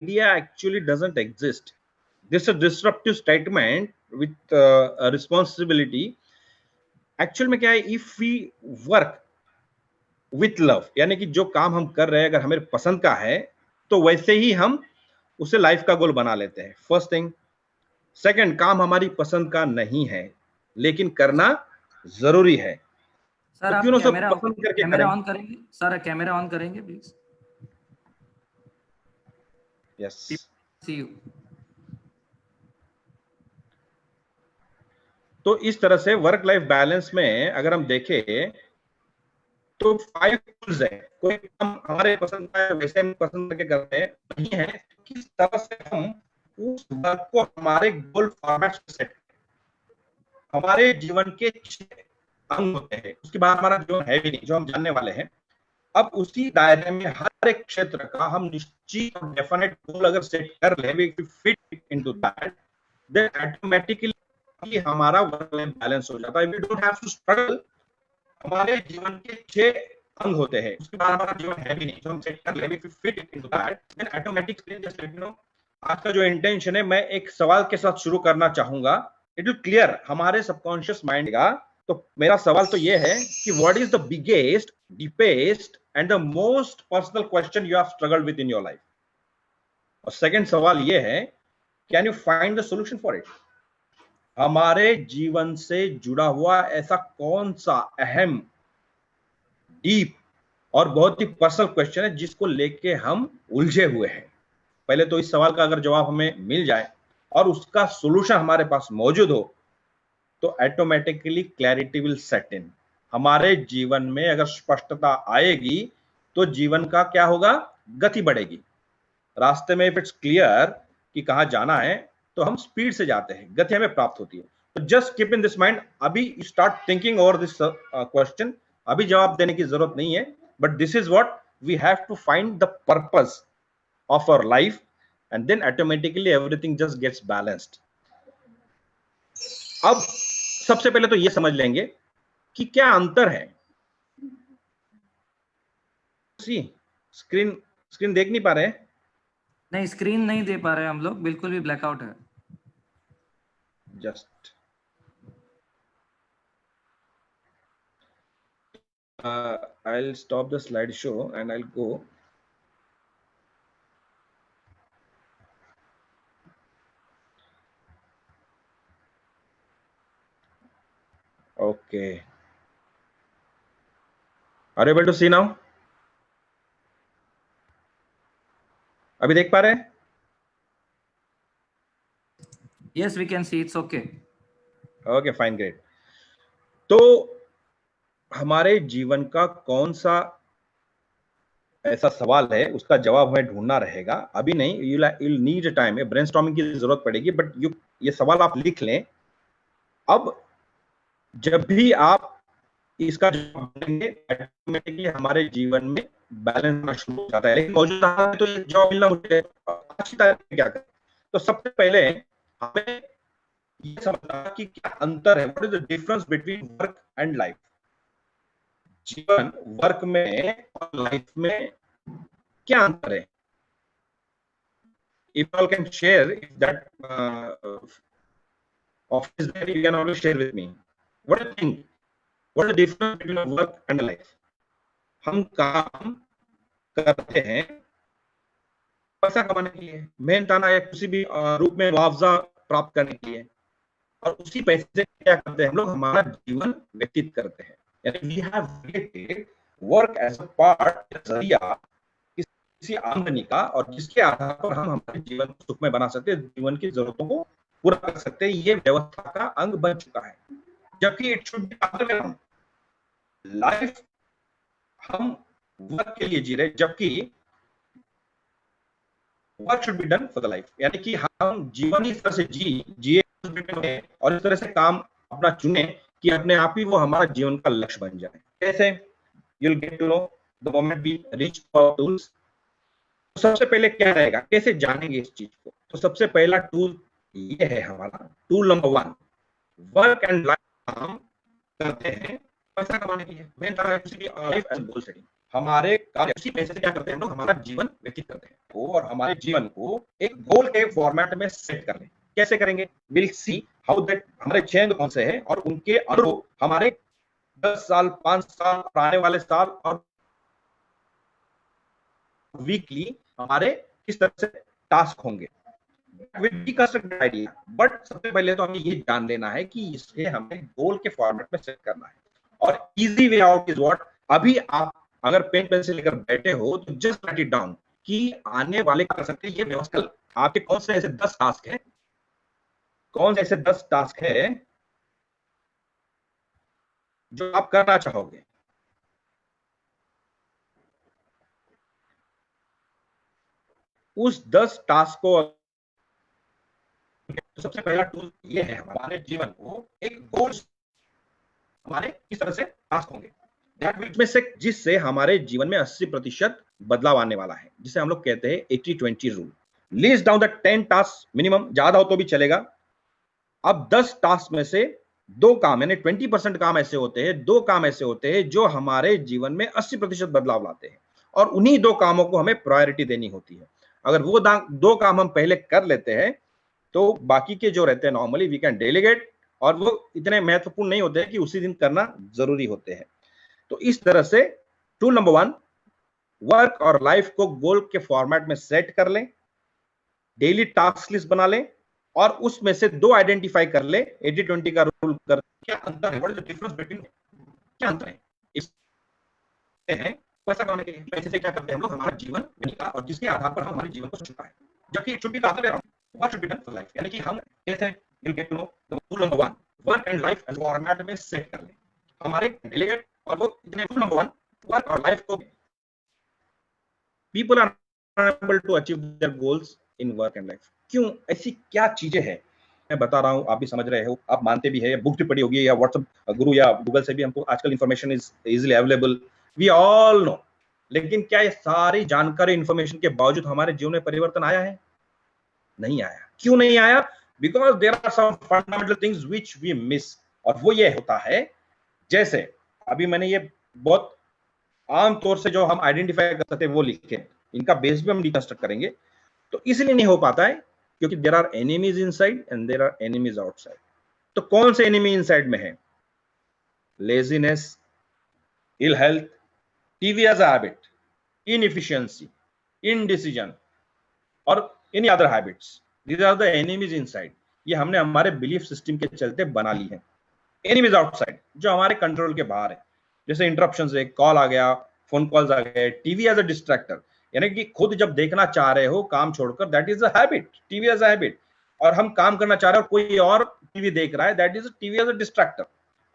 idea actually doesn't exist. This is a disruptive statement with a responsibility. Actual में क्या है, if we work with love, यानी कि जो काम हम कर रहे हैं अगर हमें पसंद का है तो वैसे ही हम उसे लाइफ का गोल बना लेते हैं, फर्स्ट थिंग। सेकंड, काम हमारी पसंद का नहीं है लेकिन करना जरूरी है, सर तो आप क्यों ना सब कैमरा पसंद करके कैमरा करें। ऑन करेंगे? सर कैमरा ऑन करेंगे प्लीज? यस। See you. तो इस तरह से वर्क लाइफ बैलेंस में अगर हम देखें तो 5 टूल्स है। कोई काम हमारे पसंद का है वैसे हम पसंद करके करते हैं, नहीं है किस तरह से हम उस वर्क को हमारे गोल फॉर्मेट में सेट, हमारे जीवन के 6 अंग होते हैं, उसके बाद हमारा जीवन है भी नहीं जो हम जानने वाले हैं। अब उसी दायरे में हर एक क्षेत्र का हम निश्चित और डेफिनेट गोल अगर सेट कर ले, we fit into that, then automatically हमारा वर्क लाइफ बैलेंस हो जाता है। We don't have to struggle. हमारे जीवन के 6 अंग होते हैं, उसके बाद हमारा जीवन है भी नहीं जो हम सेट कर ले, we fit into that, then automatically just let you know. आज का जो इंटेंशन है, मैं एक सवाल के साथ शुरू करना चाहूंगा। इट विल क्लियर हमारे सबकॉन्शियस माइंड का। तो मेरा सवाल तो ये है कि what is the biggest, deepest and the most personal question you have struggled with in your life. और सेकंड सवाल ये है, can you find the solution for it. हमारे जीवन से जुड़ा हुआ ऐसा कौन सा अहम, डीप और बहुत ही पर्सनल क्वेश्चन है जिसको लेके हम उलझे हुए हैं। पहले तो इस सवाल का अगर जवाब हमें मिल जाए और उसका सॉल्यूशन हमारे पास मौजूद हो तो ऑटोमेटिकली क्लैरिटी विल सेट इन। हमारे जीवन में अगर स्पष्टता आएगी तो जीवन का क्या होगा, गति बढ़ेगी। रास्ते में इफ इट्स क्लियर कि कहां जाना है तो हम स्पीड से जाते हैं, गति हमें प्राप्त होती है। तो just keep in this mind, अभी start thinking over this question. अभी जवाब देने की जरूरत नहीं है, but this is what we have to find the purpose of our life and then automatically everything just gets balanced. अब सबसे पहले तो ये समझ लेंगे कि क्या अंतर है। स्क्रीन देख नहीं पा रहे? नहीं, स्क्रीन नहीं दे पा रहे हम लोग, बिल्कुल भी ब्लैकआउट है। Just I'll stop the slideshow and I'll go. Okay. Are you able to see now? अभी देख पा रहे हैं? Yes, we can see. It's okay. Okay, fine, great. तो हमारे जीवन का कौन सा ऐसा सवाल है उसका जवाब हमें ढूंढना रहेगा। अभी नहीं, you'll need टाइम, ब्रेनस्टॉर्मिंग की जरूरत पड़ेगी, बट ये सवाल आप लिख लें। अब जब भी आप इसका जवाब देंगे ऑटोमेटिकली हमारे जीवन में बैलेंस होना शुरू हो जाता है। लेकिन मौजूदा तो ये जवाब मिलना मुझे अच्छी तरह से क्या करें। तो सबसे पहले हमें ये समझना कि क्या अंतर है, what is the difference between work and life. जीवन, वर्क में और लाइफ में क्या अंतर है? If all can share, if that office there, you can always share with me. What do you think? What is the difference between work and life? हम काम करते हैं पैसा कमाने के लिए, मेहनताना या किसी भी रूप में मुआवजा प्राप्त करने के लिए, और उसी पैसे से क्या करते हैं हम लोग, हमारा जीवन व्यतीत करते हैं। यानी we have created work as a part, जरिया किसी आमदनी का, और जिसके आधार पर हम हमारे जीवन को सुखमय बना सकते हैं, जीवन की जरूरतों को पूरा कर सकते हैं। ये व्यवस्था का अंग बन चुका है, जबकि it should be other way around. Life हम वर्क के लिए जी रहे, जबकि work should be done for the life. यानी कि हम जीवन इस तरह से जिए और इस तरह से काम अपना चुने कि अपने आप ही वो हमारा जीवन का लक्ष्य बन जाए। कैसे? you'll get to know the moment we reach our tools. तो सबसे पहले क्या रहेगा, कैसे जानेंगे इस चीज को? तो सबसे पहला टूल ये है हमारा tool number 1, work and life हम करते हैं पैसा कमाने के लिए, मेन तरह किसी भी लाइफ एंड गोल सेटिंग। हमारे कार्य, उसी पैसे से क्या करते हैं हम लोग, हमारा जीवन व्यतीत करते हैं और हमारे जीवन को एक गोल के फॉर्मेट में सेट कर लें। कैसे करेंगे? विल सी हाउ दैट हमारे चेंज कौन से हैं और उनके अनुरूप हमारे 10 साल, 5 साल, आने वाले साल और वीकली हमारे किस तरह से टास्क होंगे। आइडिया, बट सबसे पहले तो हमें ये जान लेना है कि इसे हमें गोल के फॉर्मेट में सेट करना है। और easy way out is what, अभी आप अगर पेन पेंसिल लेकर बैठे हो तो जस्ट राइट इट डाउन कि आने वाले कर सकते ये व्यवस्था आपके कौन से ऐसे 10 टास्क है, कौन से ऐसे 10 टास्क है जो आप करना चाहोगे। उस 10 टास्क को, तो सबसे पहला टूल ये है हमारे जीवन को एक गोल, हमारे किस तरह से टास्क होंगे में से जिससे हमारे जीवन में 80% बदलाव आने वाला है, जिसे हम लोग कहते हैं 80-20 rule. List down the 10 task, minimum, ज्यादा हो तो भी चलेगा। अब 10 टास्क में से 2 काम यानी 20% काम ऐसे होते हैं, 2 काम ऐसे होते हैं जो हमारे जीवन में 80% बदलाव लाते हैं और उन्हीं 2 कामों को हमें प्रायोरिटी देनी होती है। अगर वो 2 काम हम पहले कर लेते हैं तो बाकी के जो रहते हैं नॉर्मली वी कैन डेलीगेट, और वो इतने महत्वपूर्ण नहीं होते हैं कि उसी दिन करना जरूरी होते हैं। तो इस तरह से टूल नंबर 1, वर्क और लाइफ को गोल के फॉर्मेट में सेट कर लें, डेली टास्क लिस्ट बना लें और उसमें से 2 आइडेंटिफाई कर ले। 80-20 का रूल कर, क्या अंतर है, what is the difference between, क्या अंतर है इस है पैसा कमाने के लिए, पैसे से क्या करते हैं हम लोग, हमारा जीवन का, और जिसके आधार पर हम हमारे जीवन को चुनता है। जबकि एक छुट्टी का आधार है what should be done for life, यानी कि हम कैसे will get to know the rule number 1, work and life as format में सेट कर ले हमारे डेलीगेट, और वो इतने रूल नंबर 1, वर्क और लाइफ को, people are unable to achieve their goals in work and life. क्यों, ऐसी क्या चीजें हैं, मैं बता रहा हूं, आप भी समझ रहे हो, आप मानते भी है, बुक भी पढ़ी होगी या व्हाट्सएप गुरु या गूगल से भी हमको आजकल information is easily available, we all know. लेकिन क्या ये सारी जानकारी इंफॉर्मेशन के बावजूद हमारे जीवन में परिवर्तन आया है? नहीं आया। क्यों नहीं आया? Because there are some fundamental things which we miss, और वो ये होता है, जैसे अभी मैंने ये बहुत आम तौर से जो हम आइडेंटिफाई कर सकते हैं वो लिखे, इनका बेस भी हम डिकंस्ट्रक्ट करेंगे। तो इसलिए नहीं हो पाता है क्योंकि there are enemies inside and there are enemies outside. तो कौन से एनिमी इनसाइड में है? Laziness, ill health, TV as a habit, inefficiency, indecision और any other habits, these are the enemies inside. ये हमने हमारे बिलीफ सिस्टम के चलते बना ली है। एनिमीज आउटसाइड जो हमारे कंट्रोल के बाहर है, जैसे इंटरप्शंस, एक कॉल आ गया, फोन कॉल्स आ गए, टीवी एज अ डिस्ट्रैक्टर, यानी कि खुद जब देखना चाह रहे हो काम छोड़कर, that is a habit, TV as a habit. और हम काम करना चाह रहे हो, कोई और टीवी देख रहा है, that is TV as a distractor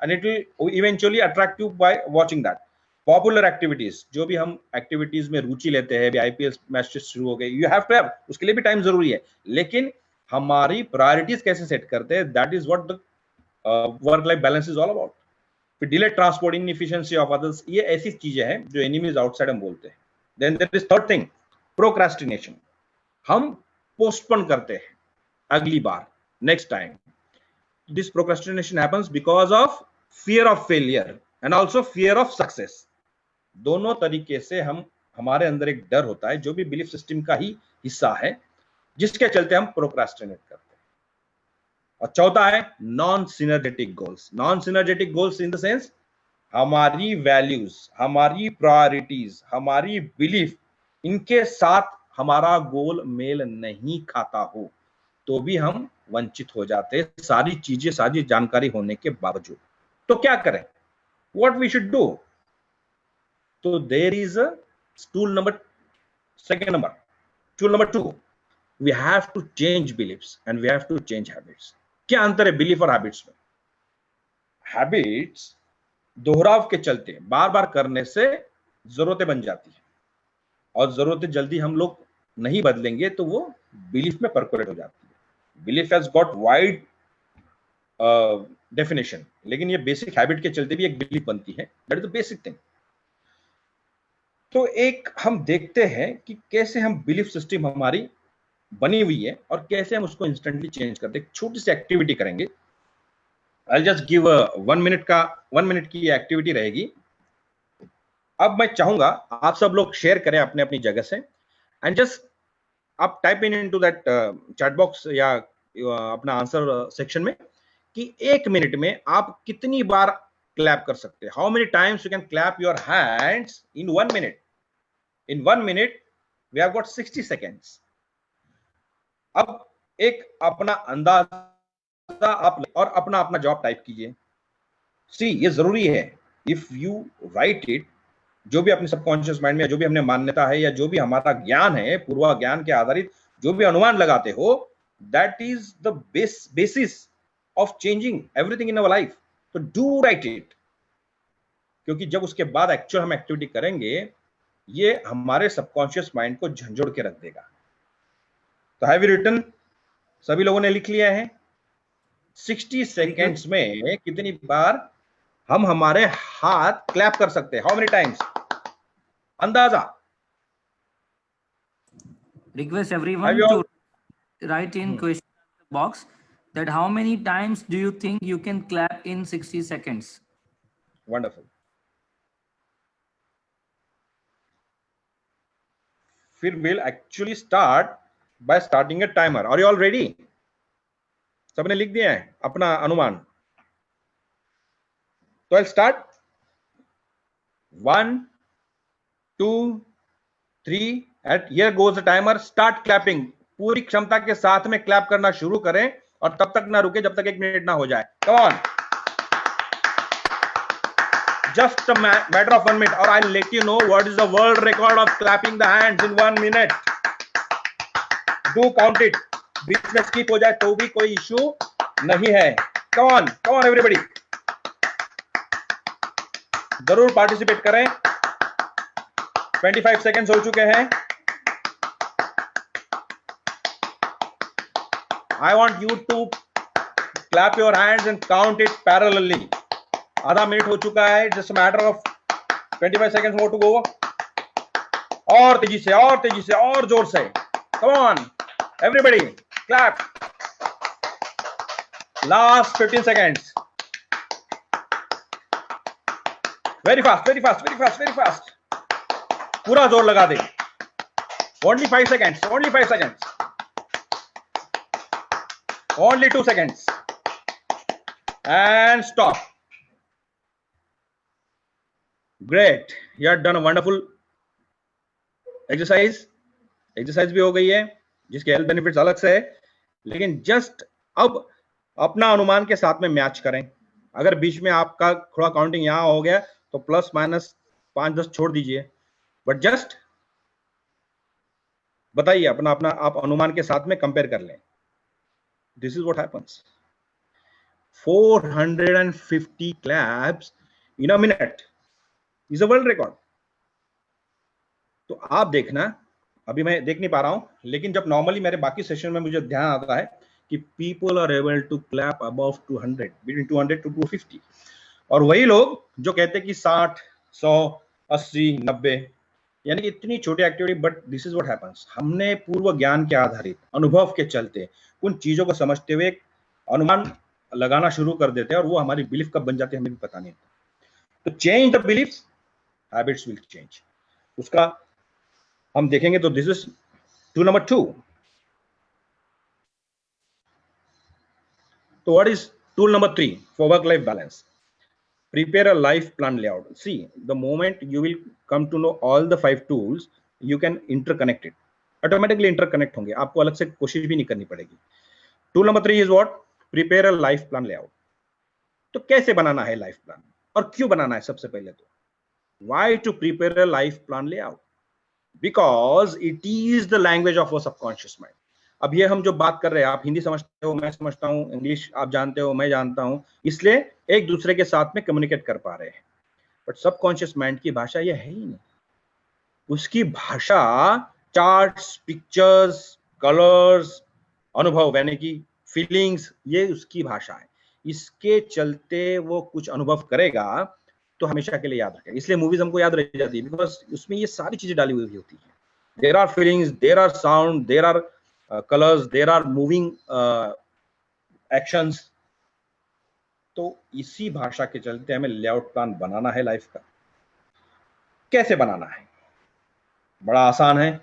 and it will eventually attract you by watching that. Popular activities, जो भी हम एक्टिविटीज में रुचि लेते हैं, आईपीएल मैचेस शुरू हो गए, यू हैव टू हैव, उसके लिए भी टाइम जरूरी है, लेकिन हमारी प्रायोरिटीज कैसे सेट करते हैं, that is what the work life balance is all about. फिर delay transport, inefficiency of others, ये ऐसी चीजें हैं जो एनिमीज आउटसाइड हम बोलते हैं। Then there is third thing, procrastination, हम पोस्टपोन करते हैं अगली बार, next time. This procrastination happens because of fear of failure and also fear of success. दोनों तरीके से हम, हमारे अंदर एक डर होता है जो भी बिलीफ सिस्टम का ही हिस्सा है, जिसके चलते हम प्रोक्रास्टिनेट करते हैं। और चौथा है non synergetic goals. Non synergetic goals in the sense, हमारी वैल्यूज, हमारी प्रायोरिटीज, हमारी बिलीफ, इनके साथ हमारा गोल मेल नहीं खाता हो तो भी हम वंचित हो जाते हैं, सारी चीजें, सारी जानकारी होने के बावजूद। तो क्या करें, व्हाट वी शुड डू? तो there is a tool number, second number, tool number 2, we have to change beliefs and we have to change habits. क्या अंतर है बिलीफ और हैबिट्स में? हैबिट्स दोहराव के चलते बार बार करने से जरूरतें बन जाती है, और जरूरतें जल्दी हम लोग नहीं बदलेंगे तो वो बिलीफ में परकोलेट हो जाती है। Belief has got wide definition, लेकिन ये बेसिक हैबिट के चलते भी एक बिलीफ बनती है, that is the basic thing. तो एक हम देखते हैं कि कैसे हम बिलीफ सिस्टम हमारी बनी हुई है और कैसे हम उसको इंस्टेंटली चेंज करते हैं। छोटी सी एक्टिविटी करेंगे, आई जस्ट गिव 1 मिनट की एक्टिविटी रहेगी। अब मैं चाहूंगा आप सब लोग शेयर करें अपने अपनी जगह से, एंड जस्ट आप type into that chat box या अपना आंसर सेक्शन में कि 1 मिनट में आप कितनी बार क्लैप कर सकते हैं. How many times you can clap your hands in 1 minute. In 1 minute we have got 60 seconds. अब एक अपना अंदाजा आप और अपना अपना जवाब टाइप कीजिए. सी, ये जरूरी है. इफ यू राइट इट, जो भी अपने सबकॉन्शियस माइंड में जो भी हमने मान्यता है या जो भी हमारा ज्ञान है, पूर्वा ज्ञान के आधारित जो भी अनुमान लगाते हो, that is the basis of changing everything in our life. तो डू राइट इट, क्योंकि जब उसके बाद एक्चुअल हम एक्टिविटी करेंगे, ये हमारे सबकॉन्शियस माइंड को झंझोड़ के रख देगा. तो हैव यू रिटन? सभी लोगों ने लिख लिया है? 60 सेकेंड्स में कितनी बार हम हमारे हाथ क्लैप कर सकते हैं? How many times? अंदाजा. Request everyone to write in question box that how many times do you think you can clap in 60 seconds? Wonderful. फिर we'll actually start by starting a timer. Are you all ready? सबने लिख दिया है अपना अनुमान? तो I'll start. 1, 2, 3 and here goes the timer. Start clapping. पूरी क्षमता के साथ में क्लैप करना शुरू करें और तब तक ना रुके जब तक 1 मिनट ना हो जाए. Come on. Just a matter of 1 minute, or I'll let you know what is the world record of clapping the hands in 1 minute. Do count it. बीच में skip हो जाए तो भी कोई issue नहीं है. Come on everybody. जरूर participate करें. 25 सेकेंड्स हो चुके हैं. I want you to clap your hands and count it parallelly. आधा मिनट हो चुका है. Just a matter of 25 seconds more to go. और तेजी से और जोर से. Come on, everybody, clap. Last 15 seconds. Very fast. पूरा जोर लगा दे. Only 5 seconds. Only 2 seconds. And stop. Great. You have done a wonderful exercise. Exercise भी हो गई है जिसके हेल्थ बेनिफिट्स अलग से है, लेकिन जस्ट अब अपना अनुमान के साथ में मैच करें. अगर बीच में आपका थोड़ा काउंटिंग यहां हो गया तो प्लस माइनस 5-10 छोड़ दीजिए, बट जस्ट बताइए अपना आप अनुमान के साथ में कंपेयर कर लें. This is what happens. 450 claps in a minute is a world record. तो आप देखना, अभी मैं देख नहीं पा रहा हूं, लेकिन जब नॉर्मली मेरे बाकी सेशन में मुझे ध्यान आता है कि people are able to clap above 200, between 200 to 250, और वही लोग जो कहते हैं कि 60, 100, 80, 90, यानी कि इतनी छोटी activity. But this is what happens. हमने पूर्व ज्ञान के आधारित अनुभव के चलते उन चीजों को समझते हुए अनुमान लगाना शुरू कर देते हैं, और वो हमारी बिलीफ कब बन जाती है हमें भी पता नहीं. तो change the beliefs, habits will change. उसका हम देखेंगे. तो दिस इज टूल नंबर 2. तो what is tool number 3 for work life balance? Prepare a life plan layout. See, the moment you will come to know all the 5 tools, you can interconnect it. Automatically interconnect होंगे, आपको अलग से कोशिश भी नहीं करनी पड़ेगी. Tool number 3 is what? Prepare a life plan layout. तो कैसे बनाना है लाइफ प्लान और क्यों बनाना है? सबसे पहले तो why to prepare a life plan layout? Because it is the language of our subconscious mind. अब ये हम जो बात कर रहे हैं, आप हिंदी समझते हो, मैं समझता हूँ, इंग्लिश आप जानते हो, मैं जानता हूँ, इसलिए एक दूसरे के साथ में कम्युनिकेट कर पा रहे हैं. बट सबकॉन्शियस माइंड की भाषा ये है ही नहीं. उसकी भाषा चार्ट्स, पिक्चर्स, कलर्स, अनुभव यानी कि फीलिंग्स, ये उसकी भाषा है. इसके चलते वो कुछ अनुभव करेगा तो हमेशा के लिए याद रखेगा. इसलिए मूवीज हमको याद रह जाती है, बिकॉज उसमें ये सारी चीजें डाली हुई होती है. There are feelings, there are sound, there are colors, there are moving actions. तो इसी भाषा के चलते हमें लेआउट प्लान बनाना है लाइफ का. कैसे बनाना है? बड़ा आसान है।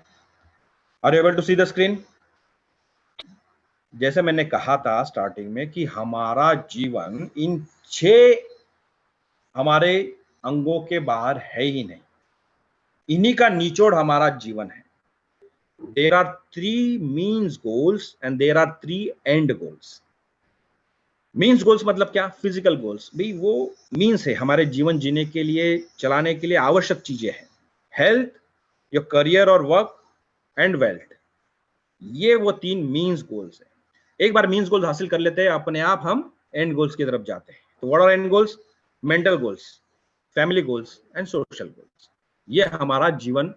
Are you able to see the screen? जैसे मैंने कहा था स्टार्टिंग में कि हमारा जीवन इन 6 हमारे अंगों के बाहर है ही नहीं, इन्हीं का निचोड़ हमारा जीवन है। There are 3 means goals and there are 3 and goals. Means goals मतलब क्या? फिजिकल गोल्स, भाई वो मीन्स है हमारे जीवन जीने के लिए, चलाने के लिए आवश्यक चीजें हैं। हेल्थ, योर करियर और वर्क एंड वेल्थ, ये वो 3 मीन्स गोल्स है। एक बार मीन्स गोल्स हासिल कर लेते हैं, अपने आप हम एंड गोल्स की तरफ जाते हैं। तो what are end goals? Mental goals, family goals and social goals. ये हमारा जीवन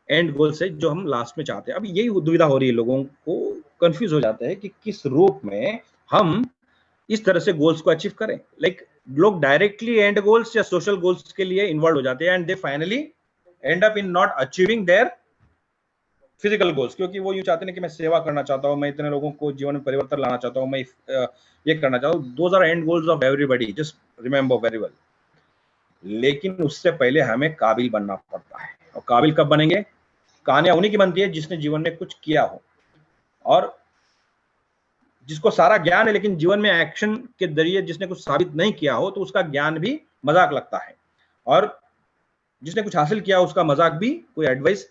एंड गोल्स है जो हम लास्ट में चाहते हैं। अब यही दुविधा हो रही है, लोगों को कंफ्यूज हो जाते हैं कि किस रूप में हम इस तरह से गोल्स को अचीव करें। लाइक लोग डायरेक्टली एंड गोल्स या सोशल गोल्स के लिए इन्वॉल्व हो जाते हैं and they finally and up in not achieving their physical goals, क्योंकि वो यूं चाहते हैं कि मैं सेवा करना चाहता हूं, मैं इतने लोगों को जीवन में परिवर्तन लाना चाहता हूं, मैं ये करना चाहता हूं। Those are end goals of everybody, just remember very well. लेकिन उससे पहले हमें काबिल बनना पड़ता है। और काबिल कब बनेंगे? कहानियां उन्हीं की बनती है जिसने जीवन में कुछ किया हो, और जिसको सारा ज्ञान है लेकिन जीवन में एक्शन के जरिए जिसने कुछ साबित नहीं किया हो, तो उसका ज्ञान भी मजाक लगता है, और जिसने कुछ हासिल किया उसका मजाक भी कोई एडवाइस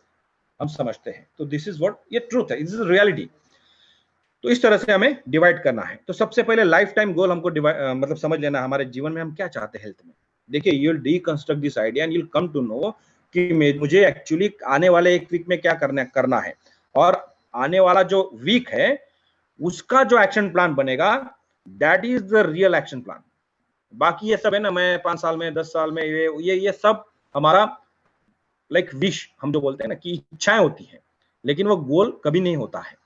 हम समझते हैं। तो दिस इज व्हाट, ये ट्रूथ है, दिस इज रियलिटी। तो इस तरह से हमें डिवाइड करना है। तो सबसे पहले लाइफ टाइम गोल हमको मतलब समझ लेना, हमारे जीवन में हम क्या चाहते हैं हेल्थ में। देखिए, you will deconstruct this idea and you will come to know कि मुझे एक्चुअली आने वाले एक वीक में क्या करना है, और आने वाला जो वीक है उसका जो एक्शन प्लान बनेगा, that is the real action plan. बाकी ये सब है ना, मैं 5 साल में 10 साल में ये सब हमारा लाइक विश, हम जो बोलते हैं ना कि इच्छाएं होती हैं, लेकिन वो गोल कभी नहीं होता है।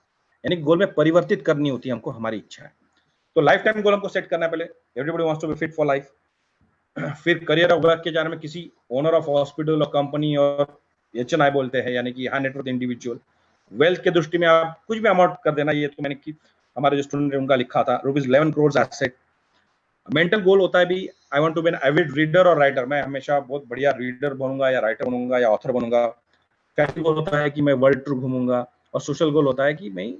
यानी गोल में परिवर्तित करनी होती है हमको हमारी इच्छाएं। तो लाइफ टाइम गोल हमको सेट करना है पहले। Everybody wants to be fit for life. फिर करियर और वर्क के जाने में किसी ओनर ऑफ हॉस्पिटल और कंपनी, और HNI बोलते हैं, यानी कि हाई नेटवर्थ इंडिविजुअल। वेल्थ के दृष्टि में आप कुछ भी अमाउंट कर देना, ये तो मैंने कि हमारे जो स्टूडेंट उनका लिखा था, ₹11 करोड़ एसेट। मेंटल गोल होता है भी, I want to be an avid reader और राइटर, मैं हमेशा बहुत बढ़िया रीडर बनूंगा या राइटर बनूंगा या ऑथर बनूंगा। फैमिली गोल होता है कि मैं वर्ल्ड टूर घूमूंगा, और सोशल गोल होता है कि मैं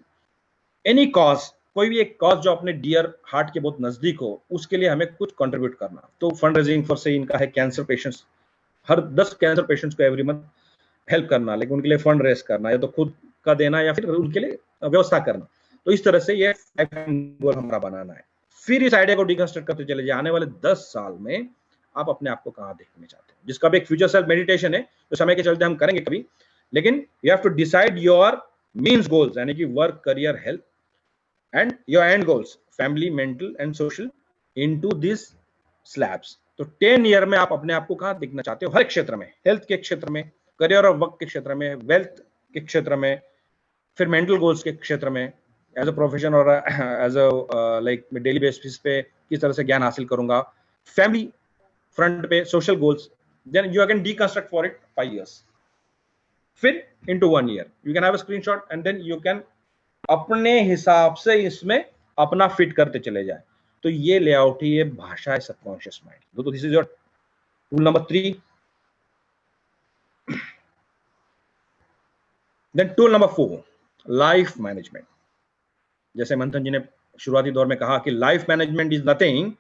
एनी कॉज, कोई भी एक कॉज जो अपने डियर हार्ट के बहुत नजदीक हो, उसके लिए हमें कुछ कंट्रीब्यूट करना। तो फंड रेजिंग फॉर से इनका है कैंसर पेशेंट्स, हर 10 कैंसर पेशेंट्स को एवरी मंथ हेल्प करना, लेकिन उनके लिए फंड रेज करना, या तो खुद का देना या फिर उनके लिए व्यवस्था करना। तो इस तरह से ये गोल हमारा बनाना है। फिर इस आइडिया को डिकंस्ट्रक्ट करते चले जाए, आने वाले 10 साल में आप अपने आप को कहां देखने चाहते हैं, जिसका भी एक फ्यूचर सेल्फ मेडिटेशन है, तो समय के चलते हम करेंगे कभी। लेकिन you have to decide your means goals, यानी कि work, career, health and your end goals, family, mental and social, into this slabs. तो 10 ईयर में आप अपने आप को कहां देखना चाहते हो, हर क्षेत्र में, हेल्थ के क्षेत्र में, करियर और वर्क के क्षेत्र में, वेल्थ के क्षेत्र में, फिर मेंटल गोल्स के क्षेत्र में, एज अ प्रोफेशन और as a like daily basis पे किस तरह से ज्ञान हासिल करूंगा, फैमिली फ्रंट पे, social goals. Then you can deconstruct for it 5 years, फिर into 1 year you can have a screenshot and then you can अपने हिसाब से इसमें अपना फिट करते चले जाए। तो ये लेआउट ही, ये भाषा है सबकॉन्शियस माइंड। तो this is your tool number 3। Then tool number 4, life management. जैसे मंथन जी ने शुरुआती दौर में कहा कि life management is nothing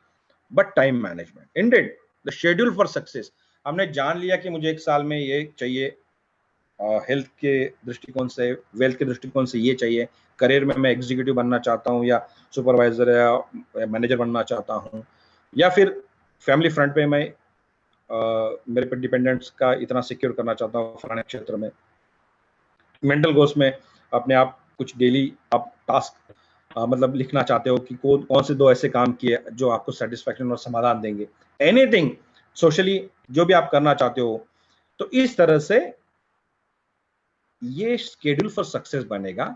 but time management. Indeed the schedule for success. हमने जान लिया कि मुझे 1 साल में ये चाहिए, हेल्थ के दृष्टिकोण से, वेल्थ के दृष्टिकोण से ये चाहिए, करियर में मैं एग्जीक्यूटिव बनना चाहता हूँ या सुपरवाइजर या मैनेजर बनना चाहता हूँ, या फिर फैमिली फ्रंट पे मैं मेरे पे डिपेंडेंट्स का इतना सिक्योर करना चाहता हूँ फलाने क्षेत्र में। मेंटल गोल्स में अपने आप कुछ डेली आप टास्क मतलब लिखना चाहते हो कि कौन से 2 ऐसे काम किए जो आपको सेटिस्फैक्शन और समाधान देंगे। एनीथिंग सोशली जो भी आप करना चाहते हो, तो इस तरह से ये शेड्यूल फॉर सक्सेस बनेगा,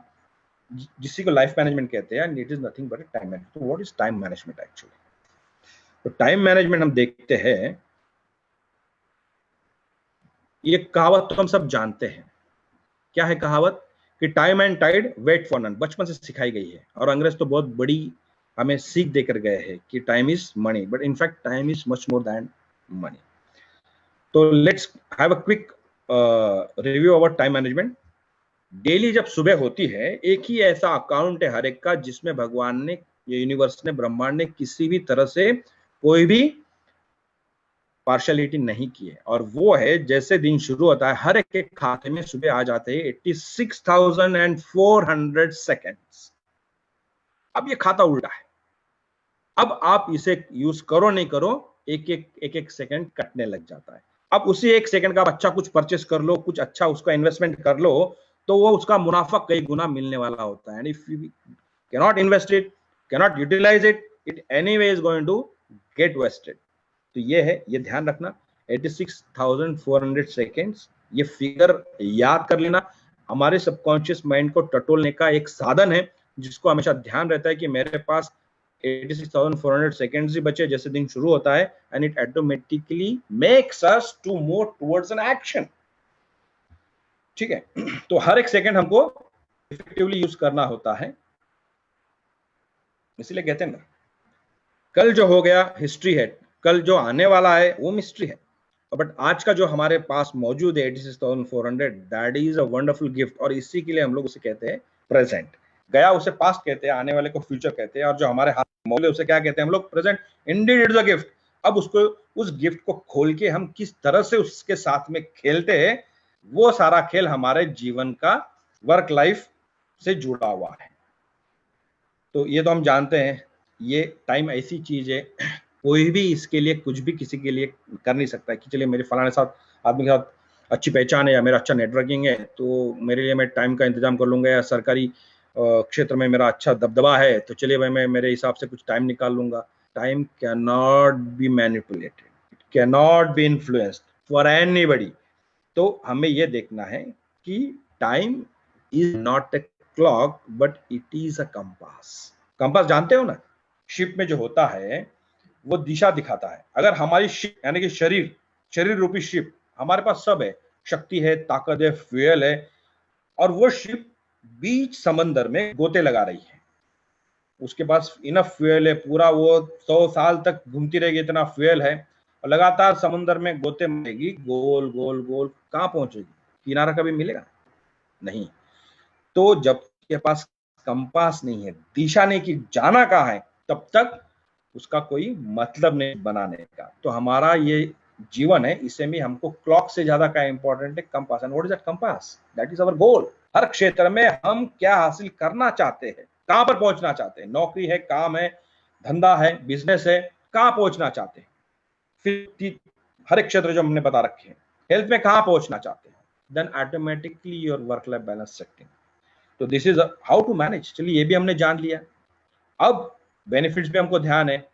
जिसी को लाइफ मैनेजमेंट कहते हैं। And it is nothing but time management. तो what is time management actually? तो टाइम मैनेजमेंट हम देखते हैं, ये कहावत तो हम सब जानते हैं। क्या है कहावत? कि time and tide wait for none, बचपन से सिखाई गई है, और अंग्रेज तो बहुत बड़ी हमें सीख देकर गए हैं कि time is money, but in fact time is much more than money. तो let's have a quick review about time management. Daily जब सुबह होती है, एक ही ऐसा अकाउंट है हर एक का जिसमें भगवान ने, ये यूनिवर्स ने, ब्रह्मांड ने किसी भी तरह से कोई भी पार्शलिटी नहीं की है, और वो है जैसे दिन शुरू होता है हर एक के खाते में सुबह आ जाते हैं 86,400 सेकेंड्स। अब ये खाता उल्टा है, अब आप इसे यूज करो नहीं करो, एक एक सेकंड कटने लग जाता है। अब उसी एक सेकंड का अच्छा कुछ परचेस कर लो, कुछ अच्छा उसका इन्वेस्टमेंट कर लो, तो वो उसका मुनाफा कई गुना मिलने वाला होता है। And if you cannot invest it, cannot utilize it, it anyway is going to get wasted. तो ये है, ये ध्यान रखना, 86,400 सेकेंड्स, ये फिगर याद कर लेना। हमारे सबकॉन्शियस माइंड को टटोलने का एक साधन है, जिसको हमेशा ध्यान रहता है कि मेरे पास 86,400 सेकेंड्स ही बचे जैसे दिन शुरू होता है, and it automatically makes us to move towards an action. ठीक है, तो हर एक सेकंड हमको इफेक्टिवली यूज करना होता है। इसीलिए कहते हैं ना, कल जो हो गया हिस्ट्री है, कल जो आने वाला है वो मिस्ट्री है, बट आज का जो हमारे पास मौजूद है 86,400, that is a wonderful gift, और इसी के लिए हम लोग उसे कहते हैं प्रेजेंट। गया उसे पास्ट कहते हैं, आने वाले को फ्यूचर कहते हैं, और जो हमारे हाथ में मौजूद है उसे क्या कहते हैं हम लोग? Present. Indeed it is a gift. अब उसको, उस गिफ्ट को खोल के हम किस तरह से उसके साथ में खेलते हैं, वो सारा खेल हमारे जीवन का वर्क लाइफ से जुड़ा हुआ है। तो ये तो हम जानते हैं, ये टाइम ऐसी चीज है, कोई भी इसके लिए कुछ भी किसी के लिए कर नहीं सकता कि चलिए मेरे फलाने साथ आदमी के साथ अच्छी पहचान है या मेरा अच्छा नेटवर्किंग है तो मेरे लिए मैं टाइम का इंतजाम कर लूंगा, या सरकारी क्षेत्र में मेरा अच्छा दबदबा है तो चलिए भाई मैं मेरे हिसाब से कुछ टाइम निकाल लूंगा। Time can not be manipulated, it can not be influenced for anybody. तो हमें यह देखना है कि time is not a clock but it is a compass. Compass जानते हो ना, शिप में जो होता है वो दिशा दिखाता है। अगर हमारी शिप यानी कि शरीर, शरीर रूपी शिप, हमारे पास सब है, शक्ति है, ताकत है, फ्यूल है, और वो शिप बीच समंदर में गोते लगा रही है, उसके पास इनफ फ्यूल है, पूरा वो 100 साल तक घूमती रहेगी, इतना फ्यूल है, और लगातार समंदर में गोते मारेगी, गोल गोल गोल, कहां पहुंचेगी? किनारा कभी मिलेगा नहीं। तो जब के पास कंपास नहीं है, दिशा नहीं कि जाना कहां है, तब तक उसका कोई मतलब नहीं बनाने का। तो हमारा ये जीवन है, इसे में हमको क्लॉक से ज्यादा क्या इंपॉर्टेंट है? Compass. And what is that compass? That is our goal. हर क्षेत्र में हम क्या हासिल करना चाहते हैं, कहां पर पहुंचना चाहते हैं, नौकरी है, काम है, धंधा है, बिजनेस है, कहां पहुंचना चाहते हैं। फिर हर एक क्षेत्र जो हमने बता रखे हैं, हेल्थ में कहां पहुंचना चाहते हैं, then automatically your work life balance setting. तो this is how to manage. चलिए ये भी हमने जान लिया। अब बेनिफिट्स पे हमको ध्यान है।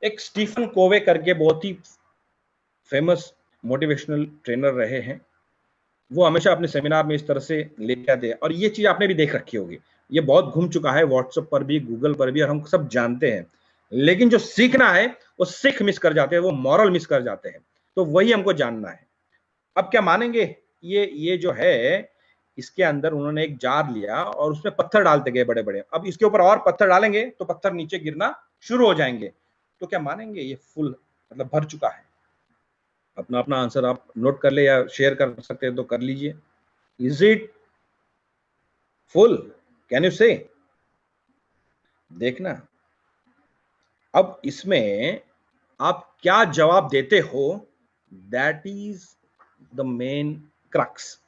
एक स्टीफन कोवे करके बहुत ही फेमस मोटिवेशनल ट्रेनर रहे हैं, वो हमेशा अपने सेमिनार में इस तरह से लेके आते हैं, और ये चीज आपने भी देख रखी होगी, ये बहुत घूम चुका है व्हाट्सएप पर भी, गूगल पर भी, और हम सब जानते हैं। लेकिन जो सीखना है वो सीख मिस कर जाते हैं, वो मॉरल मिस कर जाते हैं। तो वही हमको जानना है। अब क्या मानेंगे, ये जो है, इसके अंदर उन्होंने एक जार लिया और उसमें पत्थर डालते गए बड़े बड़े। अब इसके ऊपर और पत्थर डालेंगे तो पत्थर नीचे गिरना शुरू हो जाएंगे। तो क्या मानेंगे ये फुल, मतलब भर चुका है? अपना अपना आंसर आप नोट कर ले या शेयर कर सकते हैं तो कर लीजिए। Is it full? Can you से? देखना अब इसमें आप क्या जवाब देते हो, that is the main crux.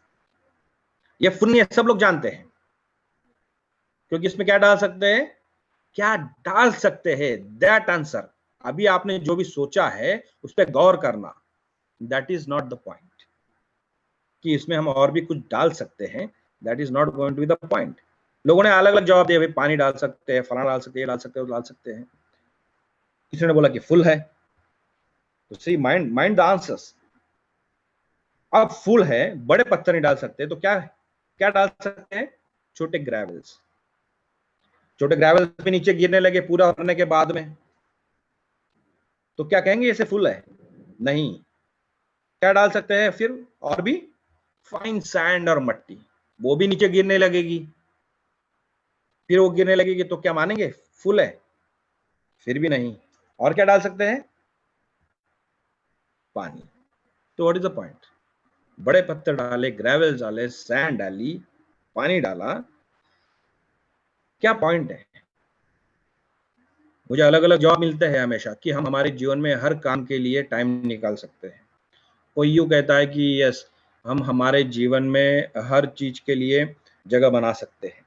ये फुल नहीं, सब लोग जानते हैं, क्योंकि इसमें क्या डाल सकते हैं, क्या डाल सकते हैं, दैट आंसर। अभी आपने जो भी सोचा है उस पर गौर करना, that is not the point. कि इसमें हम और भी कुछ डाल सकते हैं, that is not going to be the point. लोगों ने अलग अलग जवाब दिए, भाई पानी डाल सकते हैं, फलाना डाल सकते हैं, ये डाल सकते हैं, वो डाल सकते हैं। किसी ने बोला कि फुल है, तो सी माइंड द आंसर्स। अब फुल है, बड़े पत्थर नहीं डाल सकते, तो क्या क्या डाल सकते हैं? छोटे ग्रेवल्स। छोटे ग्रेवल्स भी नीचे गिरने लगे पूरा भरने के बाद में, तो क्या कहेंगे इसे फुल है? नहीं। क्या डाल सकते हैं फिर? और भी फाइन सैंड और मट्टी, वो भी नीचे गिरने लगेगी। फिर वो गिरने लगेगी तो क्या मानेंगे फुल है? फिर भी नहीं। और क्या डाल सकते हैं? पानी। तो व्हाट इज द पॉइंट? बड़े पत्थर डाले, ग्रेवल्स डाले, सैंड डाली, पानी डाला, क्या पॉइंट है? मुझे अलग अलग जॉब मिलते हैं हमेशा कि हम हमारे जीवन में हर काम के लिए टाइम निकाल सकते हैं। कोई यूं कहता है कि यस, हम हमारे जीवन में हर चीज के लिए जगह बना सकते हैं,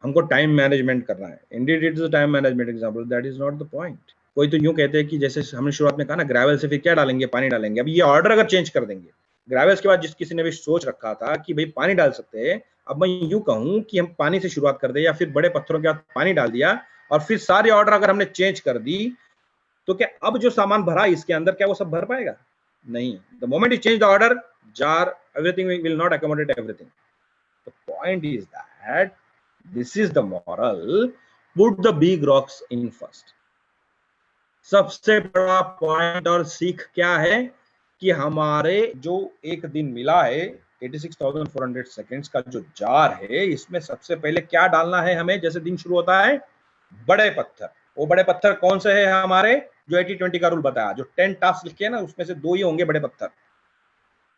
हमको टाइम मैनेजमेंट करना है। Indeed it is time management example, that is not the point. कोई तो यूं कहते हैं कि जैसे हमने शुरुआत में कहा ना, ग्रेवल से फिर क्या डालेंगे? पानी डालेंगे। अब ये ऑर्डर अगर चेंज कर देंगे, ग्रेवल्स के बाद जिस किसी ने भी सोच रखा था कि भाई पानी डाल सकते हैं, अब मैं यूं कहूं कि हम पानी से शुरुआत कर दे, या फिर बड़े पत्थरों के बाद पानी डाल दिया, और फिर सारे ऑर्डर अगर हमने चेंज कर दी, तो क्या अब जो सामान भरा इसके अंदर, क्या वो सब भर पाएगा? नहीं। The moment you change the order, jar, everything will not accommodate everything. The point is that this is the moral, put the big rocks in first. सबसे बड़ा पॉइंट और सीख क्या है कि हमारे जो एक दिन मिला है 86,400 सेकेंड्स का जो जार है, इसमें सबसे पहले क्या डालना है हमें? जैसे दिन शुरू होता है, बड़े पत्थर। वो बड़े पत्थर कौन से है हमारे? जो 80-20 का रूल बताया, जो 10 टास्क लिखे हैं ना, उसमें से 2 ही होंगे बड़े पत्थर।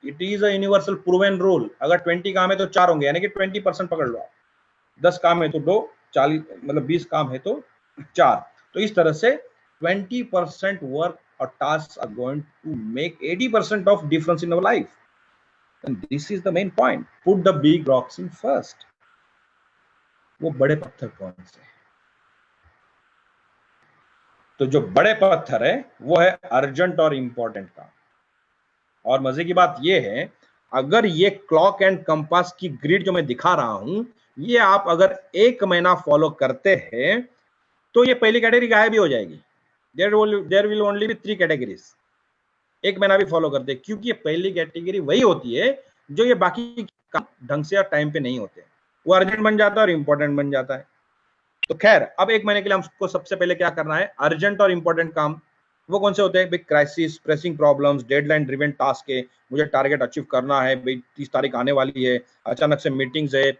It is a universal proven rule. अगर 20 काम है तो 4 होंगे, यानी कि 20% पकड़ लो आप। 10 काम है तो 2, 40 मतलब 20 काम है तो 4। तो इस तरह से 20% work or tasks are going to make 80% of difference in our life. And this is the main point. Put the big rocks in first. वो बड़े पत्थर कौन से हैं? तो जो बड़े पत्थर है वो है अर्जेंट और इंपॉर्टेंट काम। और मजे की बात ये है, अगर ये क्लॉक एंड कंपास की ग्रिड जो मैं दिखा रहा हूं, ये आप अगर 1 महीना फॉलो करते हैं, तो ये पहली कैटेगरी गायब भी हो जाएगी। There will only be 3 categories. 1 महीना भी फॉलो करते, क्योंकि ये पहली कैटेगरी वही होती है जो ये बाकी काम ढंग से और टाइम पे नहीं होते, वो अर्जेंट बन जाता है और इंपॉर्टेंट बन जाता है। तो खैर, अब 1 महीने के लिए हमको सबसे पहले क्या करना है? अर्जेंट और इंपॉर्टेंट काम वो कौन से होते हैं? Big crisis, pressing problems, deadline driven task है, मुझे टारगेट अचीव करना है, भाई 30 तारीख आने वाली है, अचानक से मीटिंग्स है,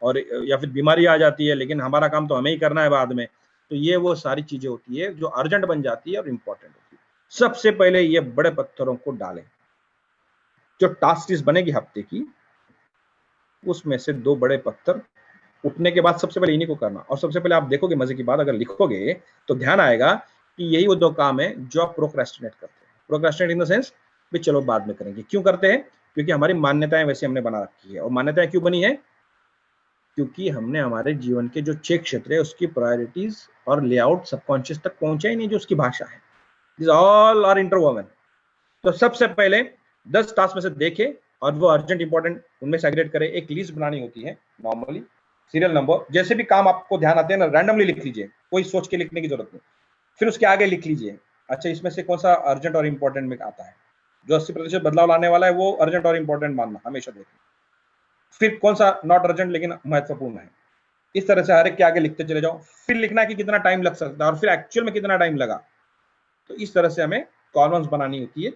और या फिर बीमारी आ जाती है, लेकिन हमारा काम तो हमें ही करना है बाद में। तो ये वो सारी चीजें होती है जो अर्जेंट बन जाती है और इंपॉर्टेंट होती है। सबसे पहले ये बड़े पत्थरों को डालें। जो टास्क लिस्ट बनेगी हफ्ते की, उसमें से 2 बड़े पत्थर उठने के बाद सबसे पहले इन्हीं को करना। और सबसे पहले आप देखोगे, मजे की बात, अगर लिखोगे तो ध्यान आएगा कि यही वो 2 काम है जो आप प्रोक्रेस्टिनेट करते हैं। प्रोक्रेस्टिनेट इन द सेंस भी चलो बाद में करेंगे। क्यों करते हैं? क्योंकि हमारी मान्यताएं वैसे हमने बना रखी है। और मान्यताएं क्यों बनी है? क्योंकि हमने हमारे जीवन के जो 6 क्षेत्र है उसकी प्रायोरिटीज और लेआउट सबकॉन्शियस तक पहुंचा ही नहीं, जो उसकी भाषा है। This all are interwoven. तो सबसे पहले 10 टास्क में से देखे और वो अर्जेंट इंपॉर्टेंट उनमें सेग्रेगेट करे। एक लिस्ट बनानी होती है नॉर्मली, सीरियल नंबर, जैसे भी काम आपको ध्यान आते हैं ना, रैंडमली लिख लीजिए, कोई सोच के लिखने की जरूरत नहीं। फिर उसके आगे लिख लीजिए, अच्छा इसमें से कौन सा अर्जेंट और इंपॉर्टेंट में आता है, जो 80% बदलाव लाने वाला है वो अर्जेंट और इंपॉर्टेंट मानना हमेशा देखें। फिर कौन सा नॉट अर्जेंट लेकिन महत्वपूर्ण है। इस तरह से हर एक के आगे लिखते चले जाओ। फिर लिखना है कि कितना टाइम लग सकता है और फिर एक्चुअल में कितना टाइम लगा। तो इस तरह से हमें कॉलम्स बनानी होती है,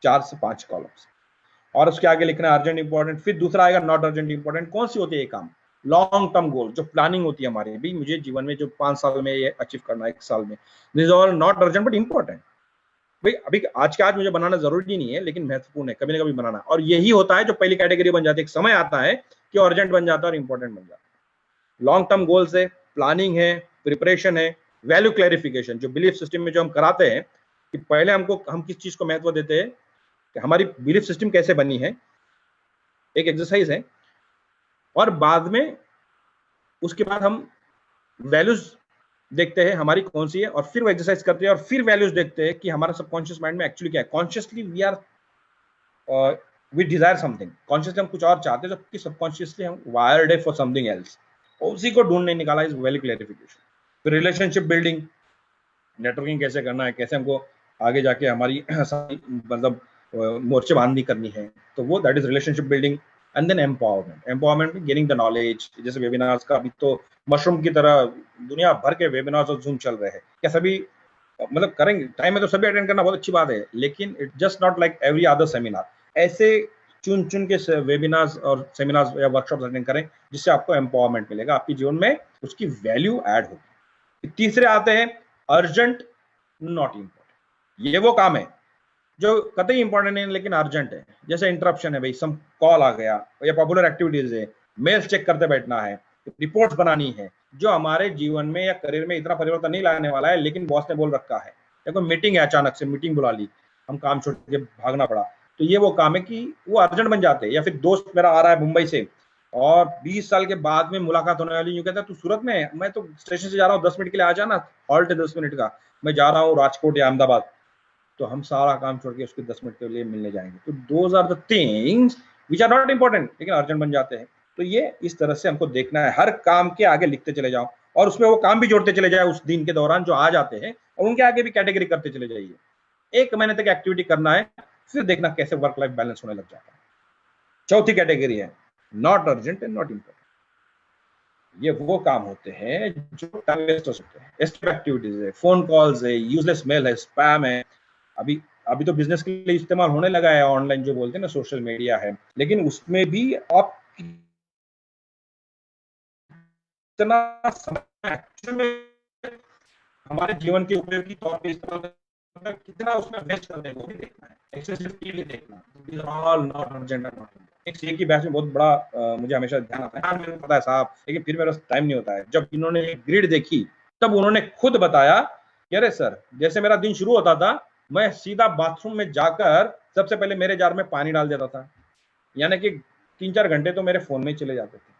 4 से 5 कॉलम्स। और उसके आगे लिखना है अर्जेंट इंपॉर्टेंट, फिर दूसरा आएगा नॉट अर्जेंट इंपॉर्टेंट। कौन सी होती है ये काम? लॉन्ग टर्म गोल, जो प्लानिंग होती है हमारी, भी मुझे जीवन में जो 5 साल में ये अचीव करना है, 1 साल में। This all not urgent but important. भाई अभी आज के आज मुझे बनाना जरूरी नहीं है, लेकिन महत्वपूर्ण है, कभी ना कभी बनाना। और यही होता है जो पहली कैटेगरी बन जाती है। एक समय आता है कि अर्जेंट बन जाता है और इंपॉर्टेंट बन जाता है। लॉन्ग टर्म गोल्स है, प्लानिंग है, प्रिपरेशन है, वैल्यू क्लैरिफिकेशन, जो बिलीफ सिस्टम में जो हम कराते हैं कि पहले हम किस चीज को महत्व देते हैं, कि हमारी बिलीफ सिस्टम कैसे बनी है, एक एक्सरसाइज है। और बाद में उसके बाद हम वैल्यूज देखते हैं हमारी कौन सी है, और फिर वो एक्सरसाइज करते हैं, और फिर वैल्यूज देखते हैं कि हमारा सबकॉन्शियस माइंड में एक्चुअली क्या है। Consciously we desire something, consciously हम कुछ और चाहते हैं, जबकि सबकॉन्शियसली हम वायर्ड है फॉर समथिंग एल्स। उसी को ढूंढने निकाला इस वैल्यू क्लैरिफिकेशन। फिर रिलेशनशिप बिल्डिंग, नेटवर्किंग कैसे करना है, कैसे हमको आगे जाके हमारी मतलब मोर्चेबांदी करनी है, तो वो that is relationship building. And then empowerment में गेनिंग द नॉलेज। जैसे वेबिनार्स का अभी तो मशरूम की तरह दुनिया भर के वेबिनार्स और जूम चल रहे हैं। क्या सभी मतलब करेंगे? टाइम में तो सभी अटेंड करना बहुत अच्छी बात है, लेकिन it just not like every other seminar. ऐसे चुन चुन के वेबिनार्स और सेमिनार्स या वर्कशॉप अटेंड करें, जिससे आपको एम्पावरमेंट मिलेगा, आपके जीवन में उसकी वैल्यू ऐड होगी। तीसरे आते हैं अर्जेंट नॉट इंपॉर्टेंट। ये वो काम है जो कतई इंपॉर्टेंट नहीं है लेकिन अर्जेंट है, जैसे इंटरप्शन है भाई, सम कॉल आ गया या पॉपुलर एक्टिविटीज है, मेल्स चेक करते बैठना है, रिपोर्ट्स बनानी है, जो हमारे जीवन में या करियर में इतना परिवर्तन नहीं लाने वाला है, लेकिन बॉस ने बोल रखा है, या कोई मीटिंग है, अचानक से मीटिंग बुला ली, हम काम छोड़ के भागना पड़ा, तो ये वो काम है कि वो अर्जेंट बन जाते हैं। या फिर दोस्त मेरा आ रहा है मुंबई से और 20 साल के बाद में मुलाकात होने वाली, यूं कहता है तू सूरत में है, मैं तो स्टेशन से जा रहा हूँ, 10 मिनट के लिए आ जाना, हॉल्ट है 10 मिनट का, मैं जा रहा हूँ राजकोट या अहमदाबाद, तो हम सारा काम छोड़ के उसके 10 मिनट के लिए मिलने जाएंगे। तो those are the things which are not important लेकिन अर्जेंट बन जाते हैं। तो ये इस तरह से हमको देखना है, हर काम के आगे लिखते चले जाओ और उसमें वो काम भी जोड़ते चले जाए उस दिन के दौरान जो आ जाते हैं, और उनके आगे भी कैटेगरी करते चले जाइए। 1 महीने तक एक्टिविटी करना है, फिर देखना कैसे वर्क लाइफ बैलेंस होने लग जाता है। चौथी कैटेगरी है not urgent and not important. ये वो काम होते हैं जो टाइम वेस्ट हो सकते हैं, एक्स्ट्रा एक्टिविटीज है, फोन कॉल्स है, यूजलेस मेल है, स्पैम है। अभी तो बिजनेस के लिए इस्तेमाल होने लगा है ऑनलाइन, जो बोलते हैं ना सोशल मीडिया है, लेकिन उसमें भी आप कितना समय में हमारे जीवन के उपयोगी तौर पे इस्तेमाल करना, कितना उसमें वेस्ट करने को भी देखना है, एक्सेसिव टीवी देखना, this are all not urgent and not. एक सीए की बैच में बहुत बड़ा मुझे हमेशा ध्यान आता है, हाँ मेरे को पता है साहब, लेकिन फिर मेरा टाइम नहीं होता है। जब इन्होंने एक ग्रिड देखी तब उन्होंने खुद बताया कि अरे सर, जैसे मेरा दिन शुरू होता था, मैं सीधा बाथरूम में जाकर सबसे पहले मेरे जार में पानी डाल देता था, यानी कि 3-4 घंटे तो मेरे फोन में चले जाते थे।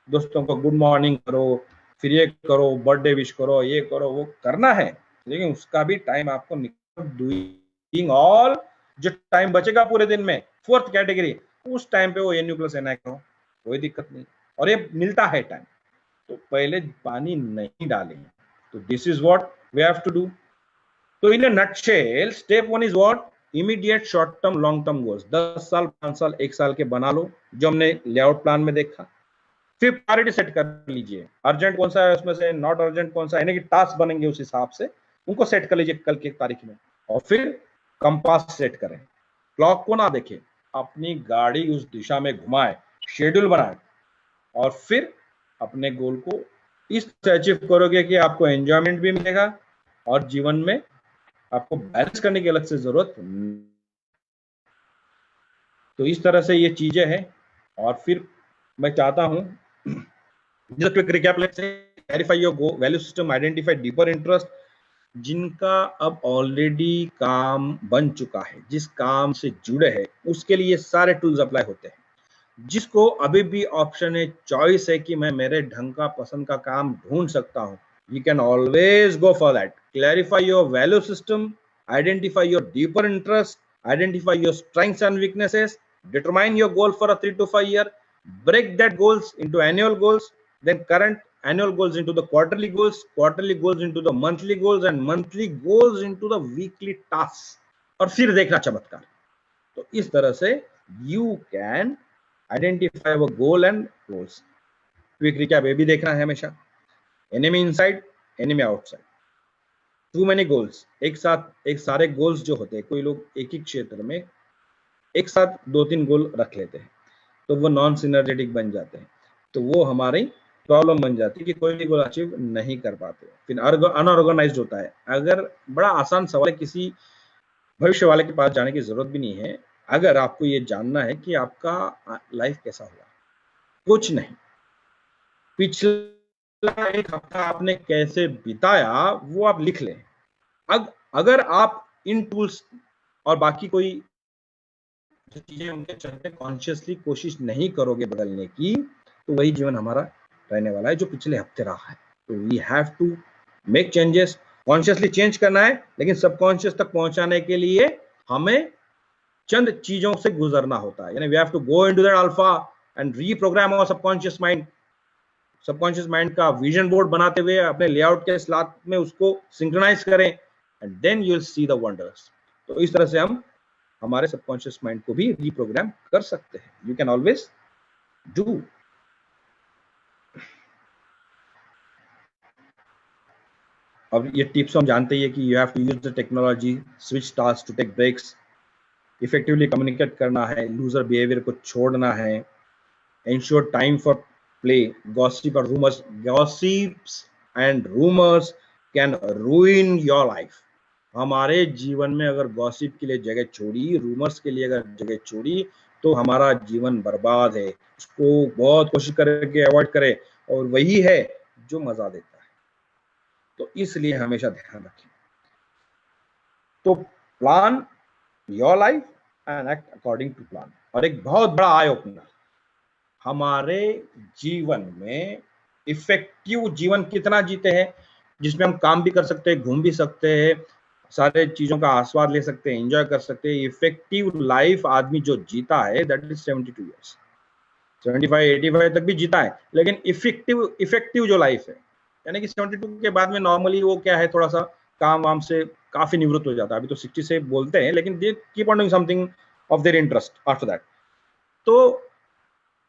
दोस्तों को गुड मॉर्निंग करो, फिर ये करो, बर्थडे विश करो, ये करो, वो करना है, लेकिन उसका भी टाइम आपको डूइंग ऑल, जो टाइम बचेगा पूरे दिन में, 4th कैटेगरी, उस टाइम पे वो NU प्लस NI करो, कोई दिक्कत नहीं, और ये मिलता है टाइम। तो पहले पानी नहीं डालें। तो this is what we have to do. तो in a nutshell, step 1 is what, immediate short term long term goals, 10 साल 5 साल 1 साल के बना लो, जो हमने लेआउट प्लान में देखा। फिर प्रायोरिटी सेट कर लीजिए, अर्जेंट कौन सा है उसमें से, नॉट अर्जेंट कौन सा है, यानी कि टास्क बनेंगे उस हिसाब से, उनको सेट कर लीजिए कल की तारीख में। और फिर कंपास सेट करें, क्लॉक को ना देखें, अपनी गाड़ी उस दिशा में घुमाए, शेड्यूल बनाए, और फिर अपने गोल को इस तरह अचीव करोगे कि आपको एंजॉयमेंट भी मिलेगा और जीवन में आपको बैलेंस करने की अलग से जरूरत। तो इस तरह से ये चीजें हैं। और फिर मैं चाहता हूं just quick recap, let's say clarify your goal, value system, identify deeper interest, जिनका अब ऑलरेडी काम बन चुका है, जिस काम से जुड़े हैं, उसके लिए सारे टूल्स अप्लाई होते हैं। जिसको अभी भी ऑप्शन है, चॉइस है कि मैं मेरे ढंग का पसंद का काम ढूंढ सकता हूं, you can always go for that. Clarify your value system, identify your deeper interest, identify your strengths and weaknesses, determine your goal for a 3 to 5 year, break that goals into annual goals, then current annual goals into the quarterly goals into the monthly goals, and monthly goals into the weekly tasks, और फिर देखना चमत्कार। तो इस तरह से you can identify your goal and goals. Quick recap ये भी देखना है हमेशा, enemy inside, enemy outside, too many goals, एक साथ एक सारे गोल्स जो होते हैं, कोई लोग एक ही क्षेत्र में एक साथ 2-3 गोल रख लेते हैं, तो वो नॉन सिनर्जेटिक बन जाते हैं, तो वो हमारी प्रॉब्लम बन जाती है कि कोई भी गोल अचीव नहीं कर पाते, फिर अनऑर्गेनाइज्ड होता है। अगर बड़ा आसान सवाल है, किसी भविष्य वाले के पास जाने की जरूरत भी नहीं है, अगर आपको ये जानना है कि आपका लाइफ कैसा हुआ, कुछ नहीं, पिछला 1 हफ्ता आपने कैसे बिताया वो आप लिख लें। अगर आप इन टूल्स और बाकी कोई चीजें उनके चलते कॉन्शियसली कोशिश नहीं करोगे बदलने की, तो वही जीवन हमारा रहने वाला है जो पिछले हफ्ते रहा है। तो we have to make changes, consciously change करना है, लेकिन सबकॉन्शियस तक पहुंचाने के लिए हमें चंद चीजों से गुजरना होता है, यानी we have to go into that alpha and reprogram our subconscious mind. Subconscious mind का विजन बोर्ड बनाते हुए अपने लेआउट के स्लॉट में उसको सिंक्रोनाइज करें, and then you will see the wonders. तो इस तरह से हम हमारे सबकॉन्शियस माइंड को भी रीप्रोग्राम कर सकते हैं। You can always do. अब ये टिप्स हम जानते ही है कि you have to use the technology, switch task to take breaks, effectively communicate करना है, लूजर बिहेवियर को छोड़ना है, ensure time for play, gossip और rumours, gossips and rumours can ruin your life. हमारे जीवन में अगर गॉसिप के लिए जगह छोड़ी, रूमर्स के लिए अगर जगह छोड़ी, तो हमारा जीवन बर्बाद है। उसको बहुत कोशिश करके अवॉइड करें, और वही है जो मजा देता है। तो इसलिए हमेशा ध्यान रखें। तो plan your life and act according to plan. और एक बहुत बड़ा आई ओपनर, हमारे जीवन में इफेक्टिव जीवन कितना जीते हैं, जिसमें हम काम भी कर सकते हैं, घूम भी सकते हैं, सारे चीजों का आस्वाद ले सकते हैं, एंजॉय कर सकते हैं। इफेक्टिव लाइफ आदमी जो जीता है दैट इज 72 ईयर्स, 75 85 तक भी जीता है, लेकिन इफेक्टिव जो लाइफ है, यानी कि 72 के बाद में नॉर्मली वो क्या है, थोड़ा सा काम वाम से काफी निवृत्त हो जाता है। अभी तो 60 से बोलते हैं, लेकिन they keep on doing something of their interest after that. तो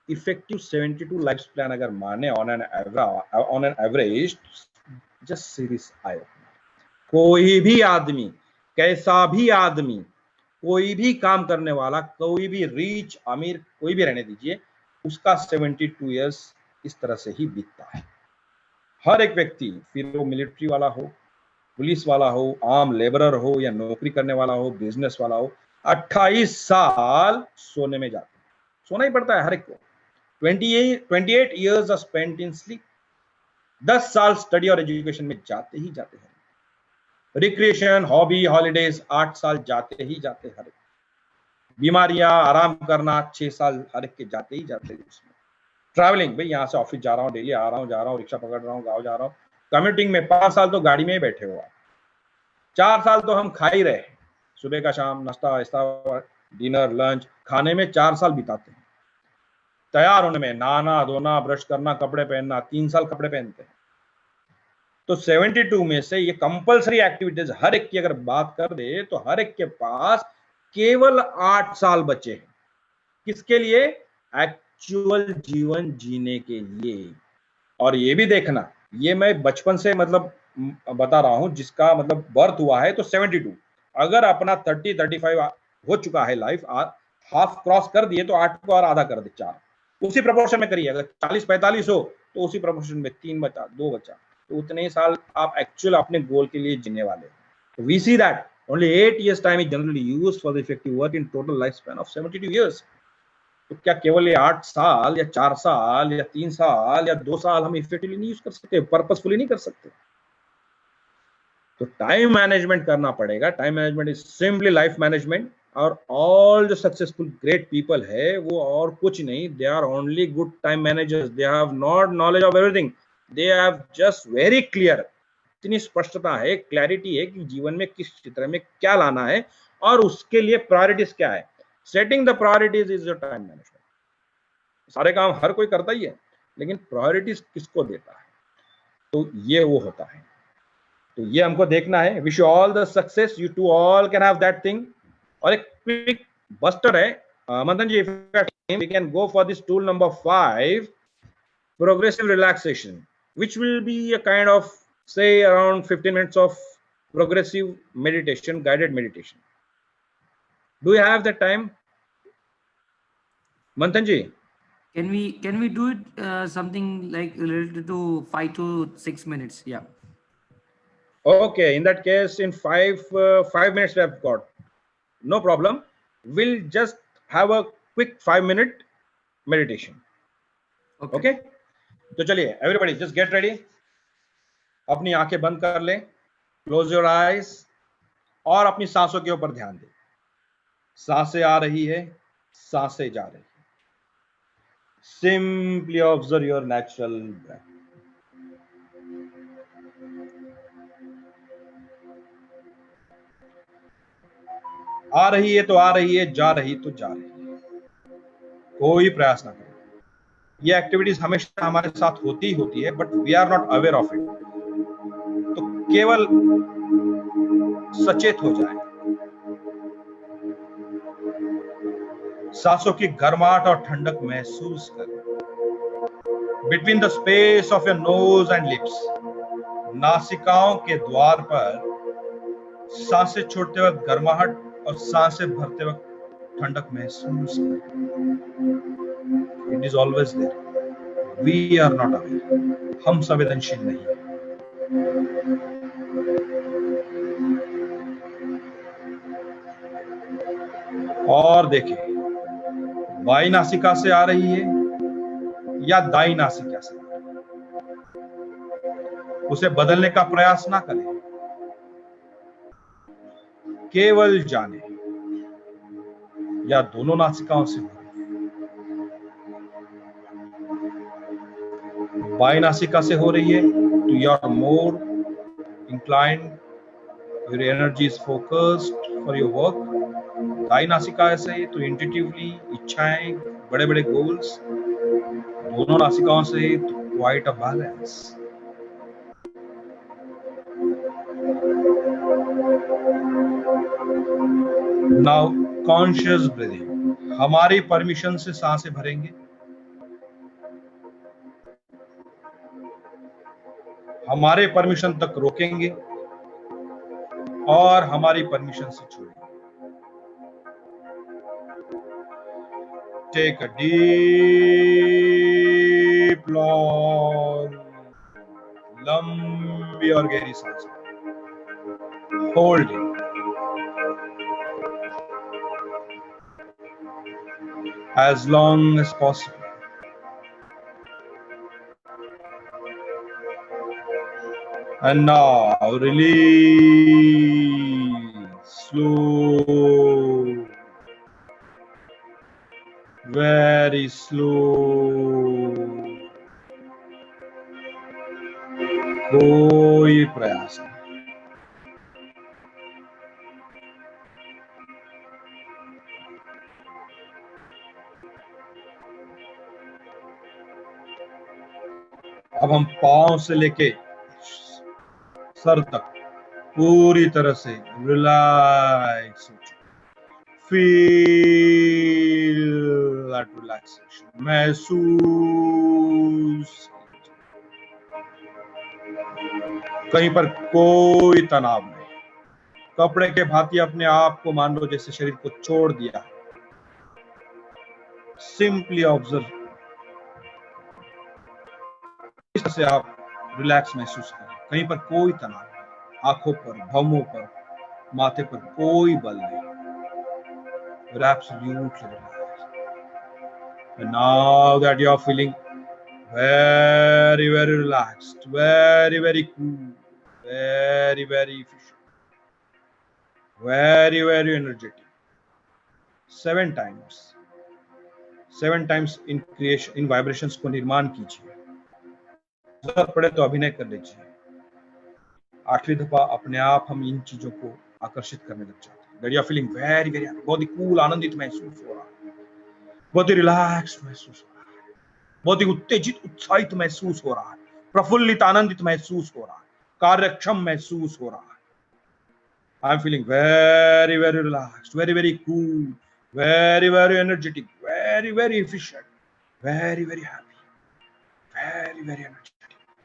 इफेक्टिव 72 लाइफ प्लान अगर माने on an average, just series आए, कोई भी आदमी, कैसा भी आदमी, कोई भी काम करने वाला, कोई भी रिच अमीर कोई भी रहने दीजिए, उसका 72 ईयर्स इस तरह से ही बीतता है। हर एक व्यक्ति, फिर वो मिलिट्री वाला हो, पुलिस वाला हो, आम लेबरर हो, या नौकरी करने वाला हो, बिजनेस वाला हो, 28 साल सोने में जाते हैं। सोना ही पड़ता है हर एक को। 28 years are spent in sleep. 10 साल स्टडी और एजुकेशन में जाते ही जाते हैं। रिक्रिएशन, हॉबी, हॉलीडेज 8 साल जाते ही जाते हर एक। बीमारियां, आराम करना 6 साल हर एक के जाते ही जाते हैं उसमें। ट्रैवलिंग, भाई यहाँ से ऑफिस जा रहा हूँ, डेली आ रहा हूँ, जा रहा हूँ, रिक्शा पकड़ रहा हूँ, गाँव जा रहा हूँ, कम्यूटिंग में 5 साल तो गाड़ी में ही बैठे हुआ, 4 साल तो हम खा ही रहे, सुबह का शाम नाश्ता, डिनर, लंच, खाने में 4 साल बिताते हैं। तैयार होने में, नहाना धोना, ब्रश करना, कपड़े पहनना, 3 साल कपड़े पहनते हैं। तो 72 में से ये कंपलसरी एक्टिविटीज हर एक की अगर बात कर दे, तो हर एक के पास केवल 8 साल बचे हैं। किसके लिए? एक्चुअल जीवन जीने के लिए। और ये भी देखना, ये मैं बचपन से मतलब बता रहा हूं, जिसका मतलब बर्थ हुआ है तो 72, अगर अपना 30-35 हो चुका है लाइफ, हाफ क्रॉस कर दिए, तो 8 को और आधा कर दे, 4, उसी प्रोपोर्शन में करिए। अगर 40-45 हो तो उसी प्रोपोर्शन में 3 बचा, 2 बचा, तो उतने ही साल आप एक्चुअल अपने गोल के लिए जीने वाले हो। We see that only 8 years time is generally used for the effective work in total lifespan of 72 years. तो क्या केवल ये 8 साल या 4 साल या 3 साल या 2 साल हम इफेक्टिवली नहीं यूज कर सकते, पर्पसफुली नहीं कर सकते? तो टाइम मैनेजमेंट करना पड़ेगा। Time management is simply life management. और ऑल जो सक्सेसफुल ग्रेट पीपल है, वो और कुछ नहीं, they are only good time managers. They have not knowledge of everything, they have just very clear, इतनी स्पष्टता है, क्लैरिटी है कि जीवन में किस क्षेत्र में क्या लाना है और उसके लिए प्रायोरिटीज क्या है। Setting the priorities is your time management. सारे काम हर कोई करता ही है, लेकिन प्रायोरिटीज किसको देता है, तो ये वो होता है। तो ये हमको देखना है। Wish you all the success, you too all can have that thing. और एक क्विक बस्टर है, Manthan ji, we can go for this tool number 5, progressive relaxation, which will be a kind of, say, around 15 minutes of progressive meditation, guided meditation. Do you have that time, Manthan ji? Can we do it something like related to 5 to 6 minutes? Yeah. Okay, in that case, in 5 minutes we have got, no problem. We'll just have a quick 5-minute meditation. Okay? तो चलिए, everybody just get ready. अपनी आंखें बंद कर लें, close your eyes, और अपनी सांसों के ऊपर ध्यान दें। सांसें आ रही है, सांसें जा रही है। Simply observe your natural breath. आ रही है तो आ रही है, जा रही तो जा रही है। कोई प्रयास ना करें। ये एक्टिविटीज हमेशा हमारे साथ होती ही होती है, but we are not aware of it. तो केवल सचेत हो जाए, सांसों की गर्माहट और ठंडक महसूस करें। Between the space of your nose and lips, नासिकाओं के द्वार पर सांसें छोड़ते वक्त गर्माहट और सांसें भरते वक्त ठंडक महसूस करें। It is always there, we are not aware, हम संवेदनशील नहीं हैं। और देखें बाई नासिका से आ रही है या दाई नासिका से, उसे बदलने का प्रयास ना करें, केवल जाने या दोनों नासिकाओं से हो रही है। बाई नासिका से हो रही है तो you are more inclined, your energy is focused for your work. दाई नासिका से तो इंट्यूटिवली इच्छाएं, बड़े बड़े गोल्स। दोनों नासिकाओं से तो quite a balance. Now conscious breathing, हमारी परमिशन से सांसें भरेंगे, हमारे परमिशन तक रोकेंगे और हमारी परमिशन से छोड़ेंगे। टेक अ डीप लॉन्ग, लंबी और गहरी सांस, hold it as long as possible. And now release, slow, very slow. कोई प्रयास नहीं। अब हम पांव से लेके सर तक पूरी तरह से रिलैक्स हो चुके। फील दैट रिलैक्सेशन, महसूस, कहीं पर कोई तनाव नहीं। कपड़े के भांति अपने आप को मान लो जैसे शरीर को छोड़ दिया। सिंपली ऑब्जर्व, इस तरह से आप रिलैक्स महसूस करें। कहीं पर कोई तनाव नहीं, आंखों पर, भौहों पर, माथे पर कोई बल नहीं। You're absolutely relaxed. And now that you're feeling very, very relaxed, very, very cool, very, very efficient, very, very energetic, 7 times in creation, in vibrations को निर्माण कीजिए। जरूरत पड़े तो अभिनय कर लीजिए। 8वीं दफा अपने आप हम इन चीजों को आकर्षित करने लग जाते हैं। That you are feeling very, very happy, बहुत ही कूल, आनंदित महसूस हो रहा है, बहुत ही रिलैक्स महसूस हो रहा है, बहुत ही उत्तेजित, उत्साहित महसूस हो रहा है, प्रफुल्लित, आनंदित महसूस हो रहा है, कार्यक्षम महसूस हो रहा है। I am feeling very, very relaxed, very, very cool, very, very energetic, very, very efficient, very, very happy, very, very energetic.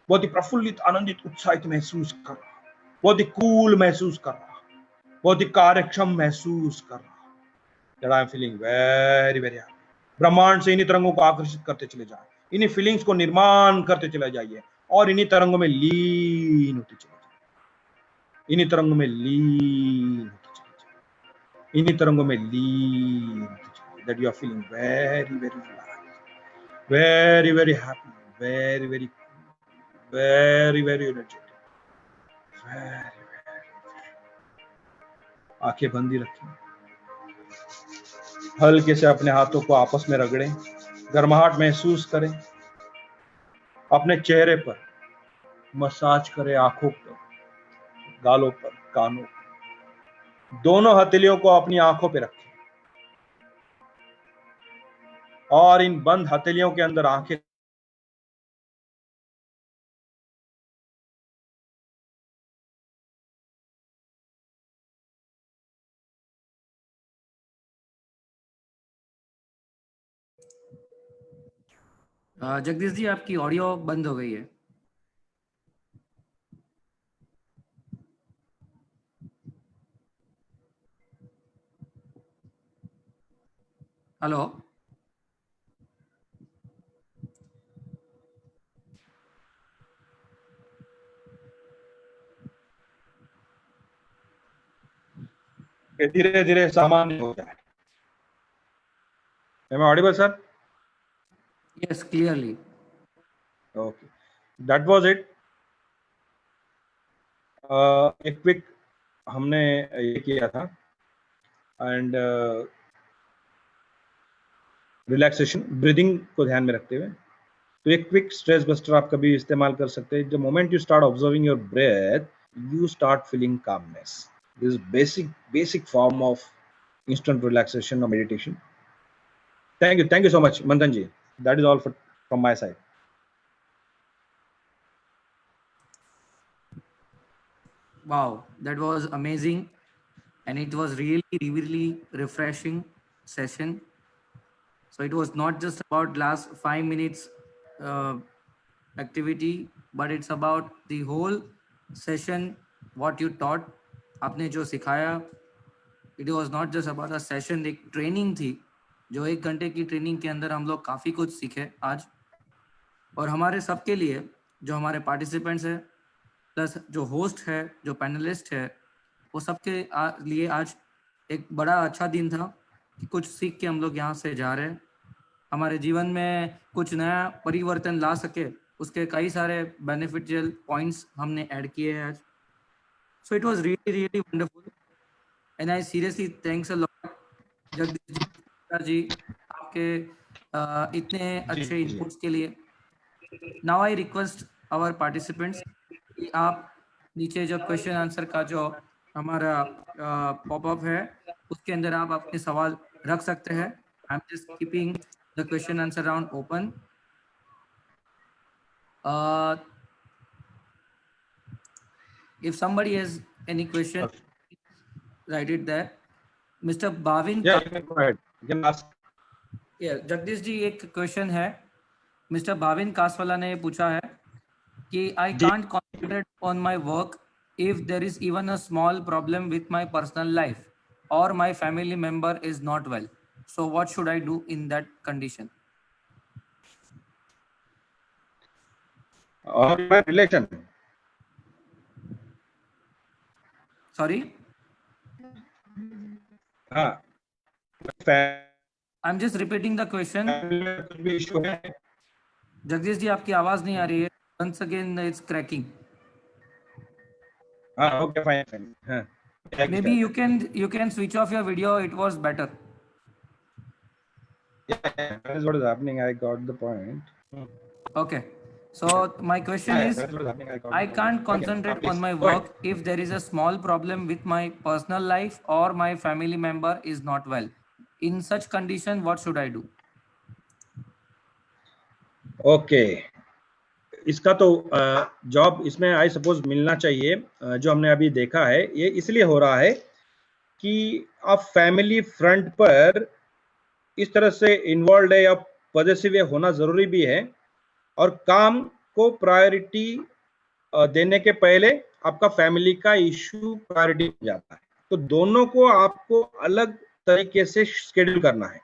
बहुत ही प्रफुल्लित, आनंदित, उत्साहित महसूस कर रहा, बहुत ही कूल महसूस कर रहा, बहुत ही कार्यक्षम महसूस कर रहा। That I am feeling very, very happy. ब्रह्मांड से इन्हीं तरंगों को आकर्षित करते चले जाए, इन्हीं फीलिंग्स को निर्माण करते चले जाइए और इन्हीं तरंगों में लीन होते चले जाइए, इन्हीं तरंगों में लीन होते चले जाइए, इन्हीं तरंगों में लीन होते चले। That you are feeling very, very relaxed, very, very happy, very, very cool, very, very energetic, very, very. आंखें बंदी रखें, हल्के से अपने हाथों को आपस में रगड़ें, गर्माहट महसूस करें, अपने चेहरे पर मसाज करें, आंखों पर, गालों पर, कानों पर। दोनों हथेलियों को अपनी आंखों पे रखें और इन बंद हथेलियों के अंदर आंखें जगदीश जी आपकी ऑडियो बंद हो गई है। हेलो, धीरे धीरे सामान्य हो जाए। Am I audible, sir? Yes, clearly. Okay, that was it. एक क्विक हमने ये किया था, एंड रिलैक्सेशन, ब्रीदिंग को ध्यान में रखते हुए, तो एक क्विक स्ट्रेस बस्टर आप कभी इस्तेमाल कर सकते हैं. The moment you start observing your breath, you start feeling calmness. This is basic form of instant relaxation or meditation. Thank you so much, Manthan ji. That is all from my side. Wow, that was amazing, and it was really refreshing session. So it was not just about last 5 minutes activity, but it's about the whole session. What you taught, आपने जो सिखाया, it was not just about a session, एक training थी, जो 1 घंटे की training के अंदर हम लोग काफ़ी कुछ सीखे आज. और हमारे सबके लिए, जो हमारे पार्टिसिपेंट्स हैं, प्लस जो होस्ट है, जो पैनलिस्ट है, वो सबके लिए आज एक बड़ा अच्छा दिन था कि कुछ सीख के हम लोग यहाँ से जा रहे हैं. हमारे जीवन में कुछ नया परिवर्तन ला सके, उसके कई सारे बेनिफिशियल पॉइंट्स हमने ऐड किए हैं आज. So it was really wonderful, and I seriously thanks a lot Jagdish ji आपके इतने अच्छे इनपुट्स के लिए. Now I request our participants कि आप नीचे जो क्वेश्चन आंसर का जो हमारा पॉपअप है, उसके अंदर आप अपने सवाल रख सकते हैं. I am just keeping the question answer round open. If somebody has any question, write it there. Mr. Bhavin. Yeah, you can go ahead. You can ask. Yeah, Jagdish ji एक क्वेश्चन है. मिस्टर भाविन कासवाला ने पूछा है कि I can't concentrate on my work if there is even a small problem with my personal life or my family member is not well. So what should I do in that condition? Or my relation. Sorry? I'm just repeating the question. कुछ भी issue है? जगदीश जी आपकी आवाज नहीं आ रही है. Once again it's cracking. Okay, fine. Maybe you can switch off your video. It was better. Yeah, that is what is happening. I got the point. Okay. So my question is, I can't concentrate on my work if there is a small problem with my personal life or my family member is not well. In such condition, what should I do? Okay. इसका तो job इसमें I suppose मिलना चाहिए. जो हमने अभी देखा है ये इसलिए हो रहा है कि आप फैमिली फ्रंट पर इस तरह से इन्वॉल्व है या पॉजिटिव होना जरूरी भी है, और काम को प्रायोरिटी देने के पहले आपका फैमिली का इशू प्रायोरिटी हो जाता है. तो दोनों को आपको अलग तरीके से शेड्यूल करना है.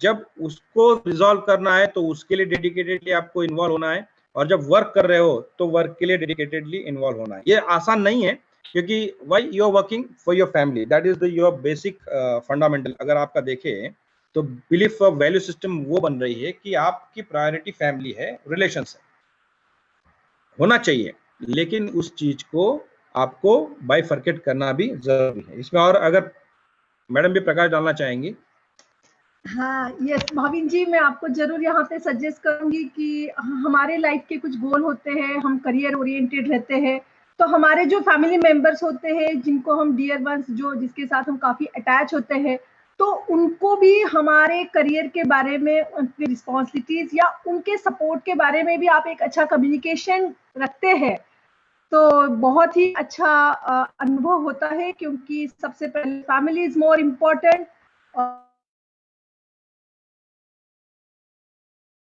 जब उसको रिजॉल्व करना है तो उसके लिए डेडिकेटेडली आपको इन्वॉल्व होना है, और जब वर्क कर रहे हो तो वर्क के लिए डेडिकेटेडली इन्वॉल्व होना है. ये आसान नहीं है, क्योंकि why you are working for your family, that is the your basic fundamental. अगर आपका देखें तो बिलीफ वैल्यू सिस्टम वो बन रही है कि आपकी प्रायोरिटी फैमिली है, रिलेशंस है, होना चाहिए, लेकिन उस चीज को आपको बाइफर्केट करना भी जरूरी है इसमें. और अगर मैडम भी प्रकाश डालना चाहेंगी. हाँ, यस भाविन जी, मैं आपको जरूर यहाँ पे सजेस्ट करूंगी कि हमारे लाइफ के कुछ गोल होते हैं, हम करियर ओरिएंटेड रहते हैं, तो हमारे जो फैमिली मेंबर्स होते हैं, जिनको हम डियर वंस, जो जिसके साथ हम काफी अटैच होते हैं, तो उनको भी हमारे करियर के बारे में, उनकी रिस्पॉन्सिबिलिटीज या उनके सपोर्ट के बारे में भी आप एक अच्छा कम्युनिकेशन रखते हैं तो बहुत ही अच्छा अनुभव होता है, क्योंकि सबसे पहले फैमिली इज मोर इम्पोर्टेंट,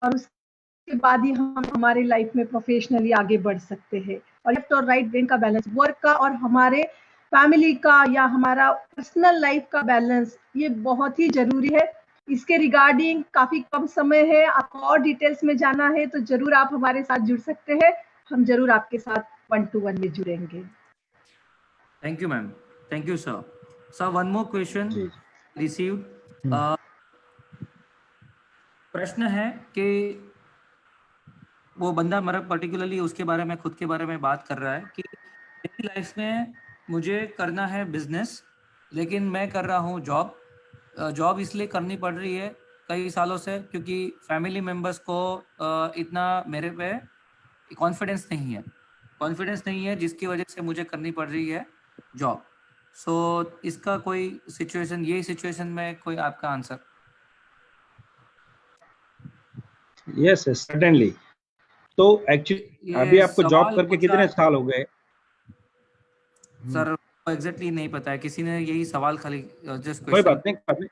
और उसके बाद ही हम हमारे लाइफ में प्रोफेशनली आगे बढ़ सकते हैं. और लेफ्ट और राइट ब्रेन का बैलेंस, वर्क का और हमारे फैमिली का या हमारा पर्सनल लाइफ का बैलेंस, ये बहुत ही जरूरी है. इसके रिगार्डिंग काफी कम समय है, आपको और डिटेल्स में जाना है तो जरूर आप हमारे साथ जुड़ सकते हैं. हम जरूर आपके साथ 1-to-1 में जुड़ेंगे. Thank you ma'am. Thank you sir. Sir, one more question received. प्रश्न है कि वो बंदा मेरा पर्टिकुलरली उसके बारे में, खुद के बारे में बात कर रहा है कि मेरी लाइफ में मुझे करना है बिजनेस, लेकिन मैं कर रहा हूँ जॉब। जॉब इसलिए करनी पड़ रही है कई सालों से क्योंकि फैमिली मेम्बर्स को इतना मेरे पे कॉन्फिडेंस नहीं है जिसकी वजह से मुझे करनी पड़ रही है जॉब। सो इसका कोई सिचुएशन, यही सिचुएशन में कोई आपका आंसर? Yes certainly. तो एक्चुअली अभी ये आपको जॉब सवाल करके पूछा कितने साल हो गए? सर, एग्जैक्टली नहीं पता है, किसी ने यही सवाल खाली जस्ट कोई क्वेश्चन। बात नहीं,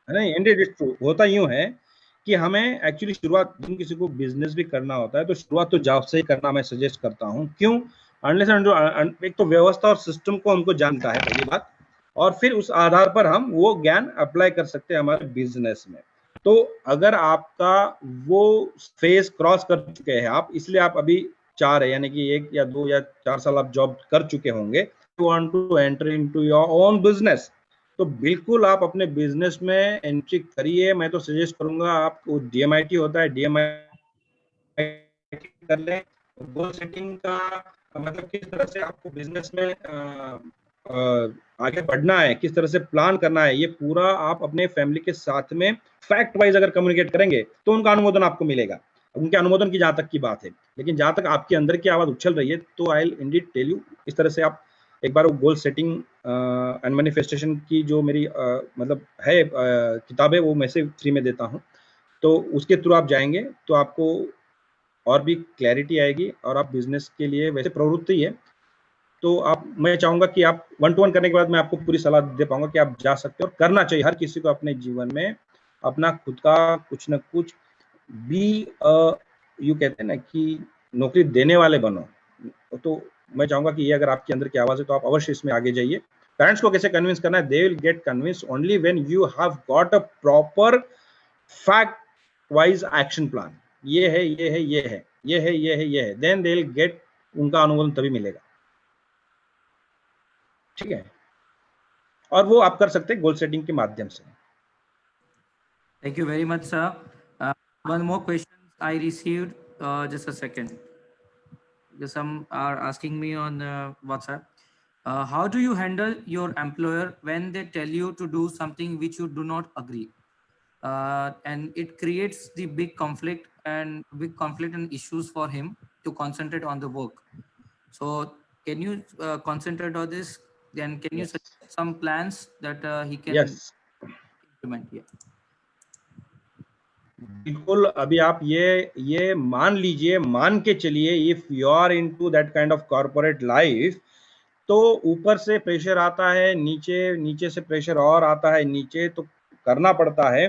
नहीं इंडेड इट्स ट्रू। होता यूं है कि हमें एक्चुअली शुरुआत, जिन किसी को बिजनेस भी करना होता है तो शुरुआत तो जॉब से ही करना मैं सजेस्ट करता हूं। क्यों? अनलेस एक तो व्यवस्था और सिस्टम को हमको जानता है पहली बात, और फिर उस आधार पर हम वो ज्ञान अप्लाई कर सकते हैं हमारे बिजनेस में। तो अगर आपका वो फेज क्रॉस कर चुके हैं आप, इसलिए आप अभी चाह रहे, यानी कि 1 या 2 या 4 साल आप जॉब कर चुके होंगे, you want to enter into your own business, तो बिल्कुल आप अपने बिजनेस में एंट्री करिए। मैं तो सजेस्ट करूंगा आपको, DMIT होता है, DMIT कर लें। गोल सेटिंग का मतलब किस तरह से आपको बिजनेस में आगे बढ़ना है, किस तरह से प्लान करना है, ये पूरा आप अपने फैमिली के साथ में फैक्ट वाइज अगर कम्युनिकेट करेंगे तो उनका अनुमोदन आपको मिलेगा। उनके अनुमोदन की जहां तक की बात है, लेकिन जहां तक आपके अंदर की आवाज उछल रही है, तो I will indeed tell you, इस तरह से आप एक बार वो गोल सेटिंग एंड मैनिफेस्टेशन की जो मेरी मतलब है किताबें, वो मैं से फ्री में देता हूँ। तो उसके थ्रू आप जाएंगे तो आपको और भी क्लैरिटी आएगी, और आप बिजनेस के लिए वैसे प्रवृत्ति है तो आप, मैं चाहूंगा कि आप 1 to 1 करने के बाद मैं आपको पूरी सलाह दे पाऊंगा कि आप जा सकते हो, और करना चाहिए हर किसी को अपने जीवन में अपना खुद का कुछ न कुछ बी यू कहते हैं ना कि नौकरी देने वाले बनो। तो मैं चाहूंगा कि ये अगर आपके अंदर की आवाज है तो आप अवश्य इसमें आगे जाइए। पेरेंट्स को कैसे कन्विंस करना है? They will get convince only when you have got a proper fact wise action plan. ये है, ये है, ये है, ये है, ये है, ये है, देन दे विल गेट, उनका अनुमोदन तभी मिलेगा। ठीक है, और वो आप कर सकते हैं गोल सेटिंग के माध्यम से। Thank you very much, sir. One more question I received. Just a second. Some are asking me on WhatsApp. How do you handle your employer when they tell you to do something which you do not agree, and it creates the big conflict and issues for him to concentrate on the work? So, can you concentrate on this? Then, can you Yes. suggest some plans that he can Yes. implement? Yeah. बिल्कुल। अभी आप ये मान लीजिए, मान के चलिए, if you are into that kind of corporate life, तो ऊपर से प्रेशर आता है, नीचे से प्रेशर और आता है, नीचे तो करना पड़ता है।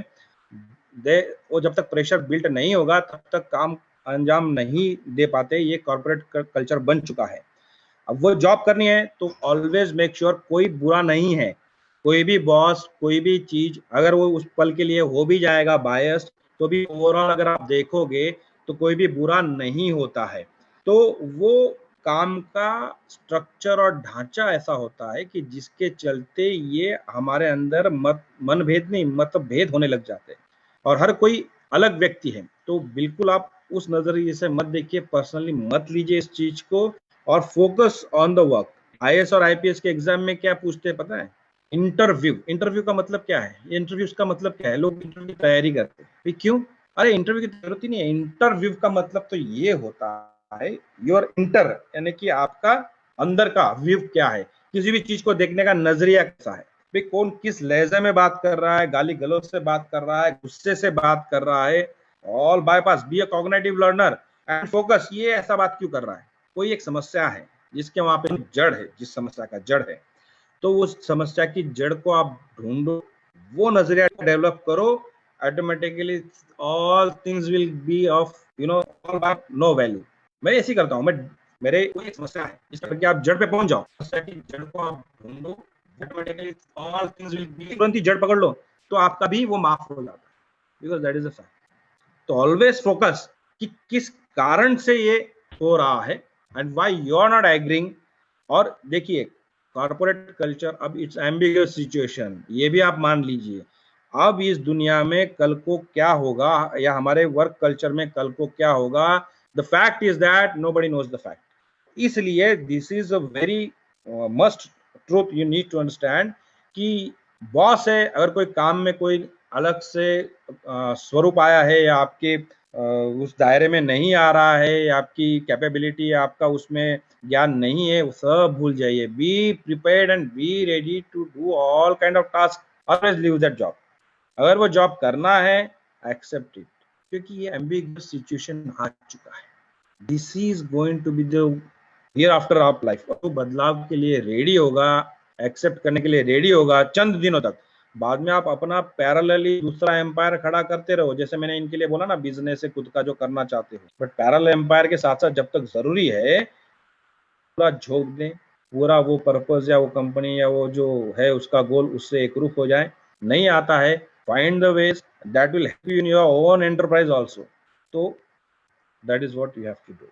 वो जब तक प्रेशर बिल्ट नहीं होगा तब तक काम अंजाम नहीं दे पाते। ये कॉर्पोरेट कल्चर बन चुका है। अब वो जॉब करनी है तो ऑलवेज मेक श्योर कोई बुरा नहीं है, कोई भी बॉस, कोई भी चीज, अगर वो उस पल के लिए हो भी जाएगा बायस्ड, तो भी ओवरऑल अगर आप देखोगे तो कोई भी बुरा नहीं होता है। तो वो काम का स्ट्रक्चर और ढांचा ऐसा होता है कि जिसके चलते ये हमारे अंदर मनभेद नहीं, मतभेद होने लग जाते हैं, और हर कोई अलग व्यक्ति है। तो बिल्कुल आप उस नजरिए से मत देखिए, पर्सनली मत लीजिए इस चीज को, और focus on the work. IAS और IPS के एग्जाम में क्या पूछते हैं पता है? इंटरव्यू का मतलब क्या है? इंटरव्यूज का मतलब क्या है? लोग इंटरव्यू की तैयारी करते हैं, क्यों? अरे इंटरव्यू की जरूरत ही नहीं है। इंटरव्यू का मतलब तो ये होता है योर इंटर, यानी कि आपका अंदर का व्यू क्या है, किसी भी चीज को देखने का नजरिया कैसा है, भाई कौन किस लहजे में बात कर रहा है, गाली गलौज से बात कर रहा है, गुस्से से बात कर रहा है, all bypass, be a cognitive learner and focus. ये ऐसा बात क्यों कर रहा है? कोई एक समस्या है जिसके वहां पे जड़ है, जिस समस्या का जड़ है, तो उस समस्या की जड़ को आप ढूंढो, वो नजरिया डेवलप करो, automatically all things will be of all by no value. मैं ऐसे ही करता हूँ। मेरे कोई एक समस्या है जिस पर आप जड़ पे पहुंच जाओ, समस्या की जड़ को आप ढूंढो, automatically all things will B, तुरंत ही जड़ पकड़ लो तो आपका भी वो माफ हो जाता है, because that is a fact. तो ऑलवेज फोकस कि किस कारण से ये हो रहा है and why you are not agreeing. और देखिए कॉर्पोरेट कल्चर, अब इट्स एम्बिगुअस सिचुएशन, ये भी आप मान लीजिए। अब इस दुनिया में कल को क्या होगा या हमारे वर्क कल्चर में कल को क्या होगा, the fact is that nobody knows the fact. इसलिए this is a very must truth you need to understand कि बॉस है, अगर कोई काम में कोई अलग से स्वरूप आया है या आपके उस दायरे में नहीं आ रहा है, या आपकी कैपेबिलिटी आपका उसमें ज्ञान नहीं है, वो सब भूल जाइए। Be prepared and be ready to do all kind of task, always leave that job. अगर वो जॉब करना है, एक्सेप्ट इट, क्योंकि ये एम्बिगुअस सिचुएशन आ चुका है। This is going to be the hereafter of life. तो बदलाव के लिए रेडी होगा, एक्सेप्ट करने के लिए रेडी होगा चंद दिनों तक। बाद में आप अपना पैरेलली दूसरा एम्पायर खड़ा करते रहो, जैसे मैंने इनके लिए बोला ना, बिजनेस है खुद का जो करना चाहते हो, बट पैरेलल एम्पायर के साथ साथ जब तक जरूरी है पूरा झोंक दें, पूरा वो पर्पस या वो कंपनी या वो जो है उसका गोल उससे एकरूप हो जाए। नहीं आता है, find the ways that will help you in your own enterprise also. तो that is what you have to do.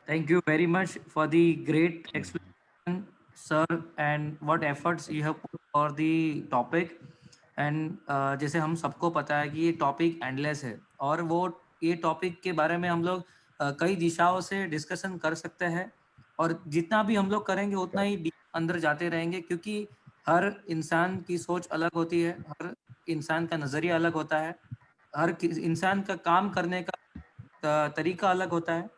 Thank you very much for the great explanation, sir, and what efforts you have put for the topic. And जैसे हम सबको पता है कि ये topic endless है, और वो ये टॉपिक के बारे में हम लोग कई दिशाओं से डिस्कशन कर सकते हैं, और जितना भी हम लोग करेंगे उतना ही deep अंदर जाते रहेंगे, क्योंकि हर इंसान की सोच अलग होती है, हर इंसान का नज़रिया अलग होता है, हर इंसान का काम करने का तरीका अलग होता है।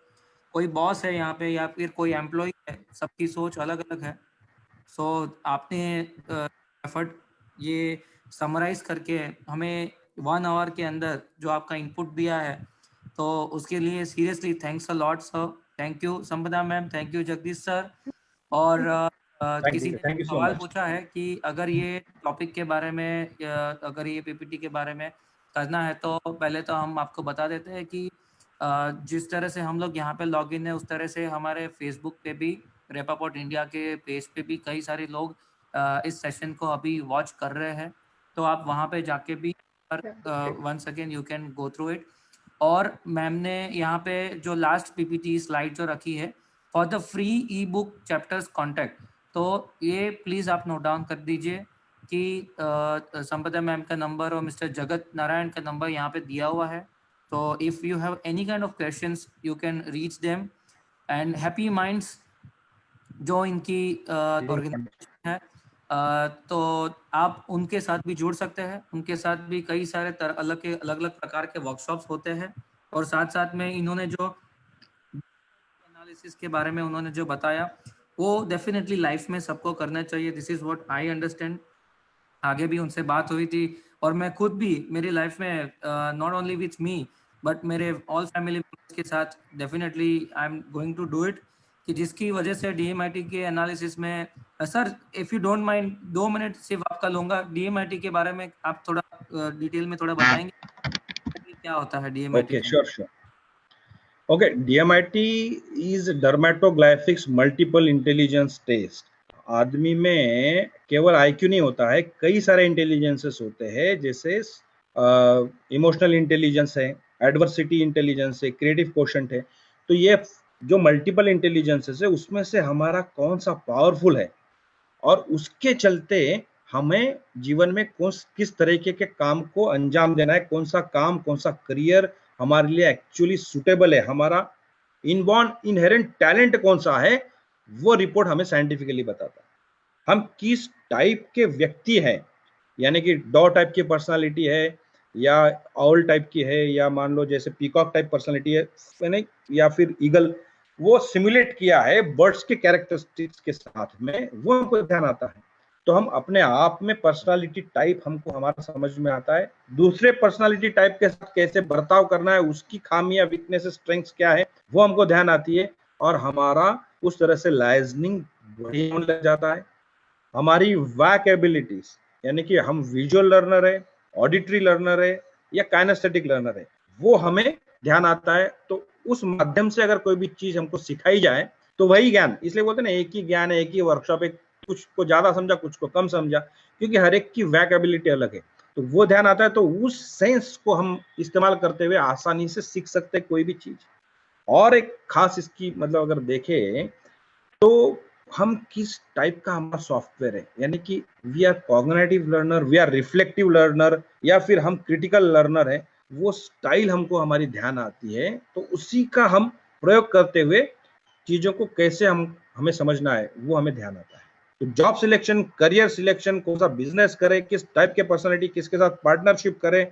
कोई बॉस है यहाँ पे या फिर कोई एम्प्लॉय है, सबकी सोच अलग अलग है। सो आपने एफर्ट ये समराइज करके हमें 1 आवर के अंदर जो आपका इनपुट दिया है, तो उसके लिए seriously thanks a lot sir. Thank you Sampada ma'am, thank you Jagdish sir. और किसी ने थैंक यू सो सवाल मच। पूछा है कि अगर ये टॉपिक के बारे में अगर ये पीपीटी के बारे में करना है, तो पहले तो हम आपको बता देते हैं कि जिस तरह से हम लोग यहाँ पे लॉगिन है, उस तरह से हमारे फेसबुक पे भी, रेपापोर्ट इंडिया के पेज पे भी कई सारे लोग इस सेशन को अभी वॉच कर रहे हैं। तो आप वहाँ पे जाके भी once again you can go through it. और मैम ने यहाँ पे जो लास्ट पीपीटी स्लाइड जो रखी है, for the free E book chapters contact, तो ये प्लीज़ आप नोट डाउन कर दीजिए कि संपदा मैम का नंबर और मिस्टर जगत नारायण का नंबर यहाँ पे दिया हुआ है। तो if you have any kind of questions you can reach them. And happy minds जो इनकी ऑर्गेनाइजेशन है, तो आप उनके साथ भी जुड़ सकते हैं। उनके साथ भी कई सारे अलग अलग प्रकार के वर्कशॉप्स होते हैं, और साथ साथ में इन्होंने जो एनालिसिस के बारे में उन्होंने जो बताया, वो डेफिनेटली लाइफ में सबको करना चाहिए। This is what I understand. आगे भी उनसे बात हुई थी, और मैं खुद भी मेरी लाइफ में not only with me but मेरे ऑल फैमिली मेंबर्स के साथ definitely I am going to do it, कि जिसकी वजह से डीएमआईटी के एनालिसिस में sir if you don't mind 2 minute सिर्फ आपका लूँगा। डीएमआईटी के बारे में आप थोड़ा डिटेल में थोड़ा बताएंगे क्या होता है DMIT? Okay, sure sure. Okay, DMIT is dermatoglyphics multiple intelligence test. आदमी में केवल आईक्यू नहीं होता है, कई सारे इंटेलिजेंसेस होते हैं, जैसे इमोशनल इंटेलिजेंस है, एडवर्सिटी इंटेलिजेंस है, क्रिएटिव कोशेंट है। तो ये जो मल्टीपल इंटेलिजेंसेस है उसमें से हमारा कौन सा पावरफुल है, और उसके चलते हमें जीवन में किस तरीके के काम को अंजाम देना है, कौन सा काम, कौन सा करियर हमारे लिए एक्चुअली सुटेबल है, हमारा इनबॉर्न इनहेरेंट टैलेंट कौन सा है, वो रिपोर्ट हमें साइंटिफिकली बताता है। हम किस टाइप के व्यक्ति हैं, यानी कि डॉ टाइप की पर्सनालिटी है, या ऑल टाइप की है, या मान लो जैसे पीकॉक टाइप पर्सनालिटी है, यानी या फिर ईगल, वो सिमुलेट किया है बर्ड्स के कैरेक्टरिस्टिक्स के साथ में, वो हमको ध्यान आता है। तो हम अपने आप में पर्सनालिटी टाइप हमको हमारा समझ में आता है, दूसरे पर्सनालिटी टाइप के साथ कैसे बर्ताव करना है, उसकी खामियां, वीकनेसेस, स्ट्रेंथ्स क्या है, वो हमको ध्यान आती है, और हमारा उस तरह से लाइजनिंग बढ़िया होने लग जाता है। हमारी वैक एबिलिटीज, यानी कि हम विजुअल लर्नर है, ऑडिटरी लर्नर है, या काइनेस्थेटिक लर्नर है, वो हमें ध्यान आता है। तो उस माध्यम से अगर कोई भी चीज हमको सिखाई जाए तो वही ज्ञान, इसलिए बोलते हैं ना, एक ही ज्ञान है, एक ही वर्कशॉप है, कुछ को ज्यादा समझा, कुछ को कम समझा, क्योंकि हर एक की वैक एबिलिटी अलग है। तो वो ध्यान आता है, तो उस सेंस को हम इस्तेमाल करते हुए आसानी से सीख सकते हैं कोई भी चीज। और एक खास इसकी मतलब अगर देखें तो हम किस टाइप का हमारा सॉफ्टवेयर है, यानी कि we are cognitive learner, we are reflective learner, या फिर हम क्रिटिकल लर्नर है, वो स्टाइल हमको हमारी ध्यान आती है, तो उसी का हम प्रयोग करते हुए चीजों को कैसे हमें समझना है वो हमें ध्यान आता है। तो जॉब सिलेक्शन, करियर सिलेक्शन, कौन सा बिजनेस करें, किस टाइप के पर्सनालिटी, किसके साथ पार्टनरशिप करें,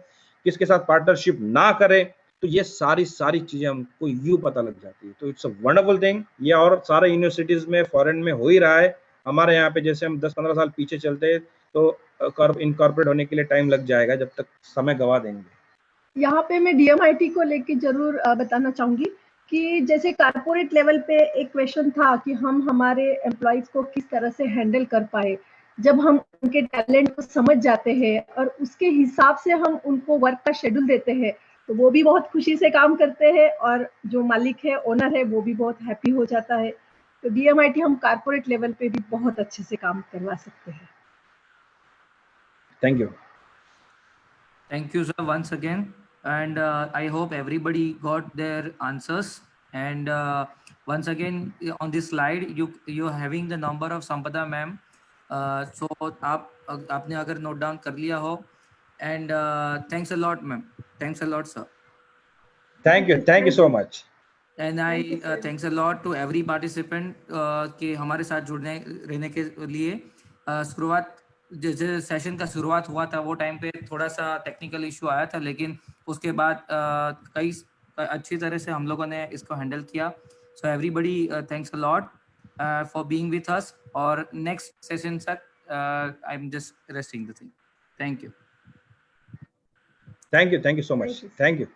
किसके साथ पार्टनरशिप ना करें, तो ये सारी चीजें हमको यूं पता लग जाती है। तो इट्स अ वंडरफुल थिंग। ये और सारे यूनिवर्सिटीज में फॉरेन में हो ही रहा है। हमारे यहाँ पे जैसे हम 10-15 साल पीछे चलते हैं तो इनकॉर्पोरेट होने के लिए टाइम लग जाएगा, जब तक समय गवा देंगे। यहाँ पे मैं DMIT को लेके जरूर बताना चाहूंगी कि जैसे कारपोरेट लेवल पे एक क्वेश्चन था कि हम हमारे एम्प्लॉयज को किस तरह से हैंडल कर पाए। जब हम उनके टैलेंट को समझ जाते हैं और उसके हिसाब से हम उनको वर्क का शेड्यूल देते हैं, तो वो भी बहुत खुशी से काम करते हैं और जो मालिक है, ओनर है, वो भी बहुत हैप्पी हो जाता है। तो DMIT हम कारपोरेट लेवल पे भी बहुत अच्छे से काम करवा सकते हैं। Thank you. Thank you, sir, once again. And I hope everybody got their answers. And once again, on this slide, you're having the number of Sampada ma'am. So आपने अगर note down कर लिया हो. And thanks a lot, ma'am. Thanks a lot, sir. Thank you so much. And I thanks a lot to every participant कि हमारे साथ जुड़ने रहने के लिए। शुरुआत जैसे सेशन का शुरुआत हुआ था वो टाइम पे थोड़ा सा टेक्निकल इशू आया था, लेकिन उसके बाद कई अच्छी तरह से हम लोगों ने इसको हैंडल किया। So everybody thanks a lot for being with us, और नेक्स्ट सेशन तक I am just resting the thing. Thank you. Thank you so much. Thank you.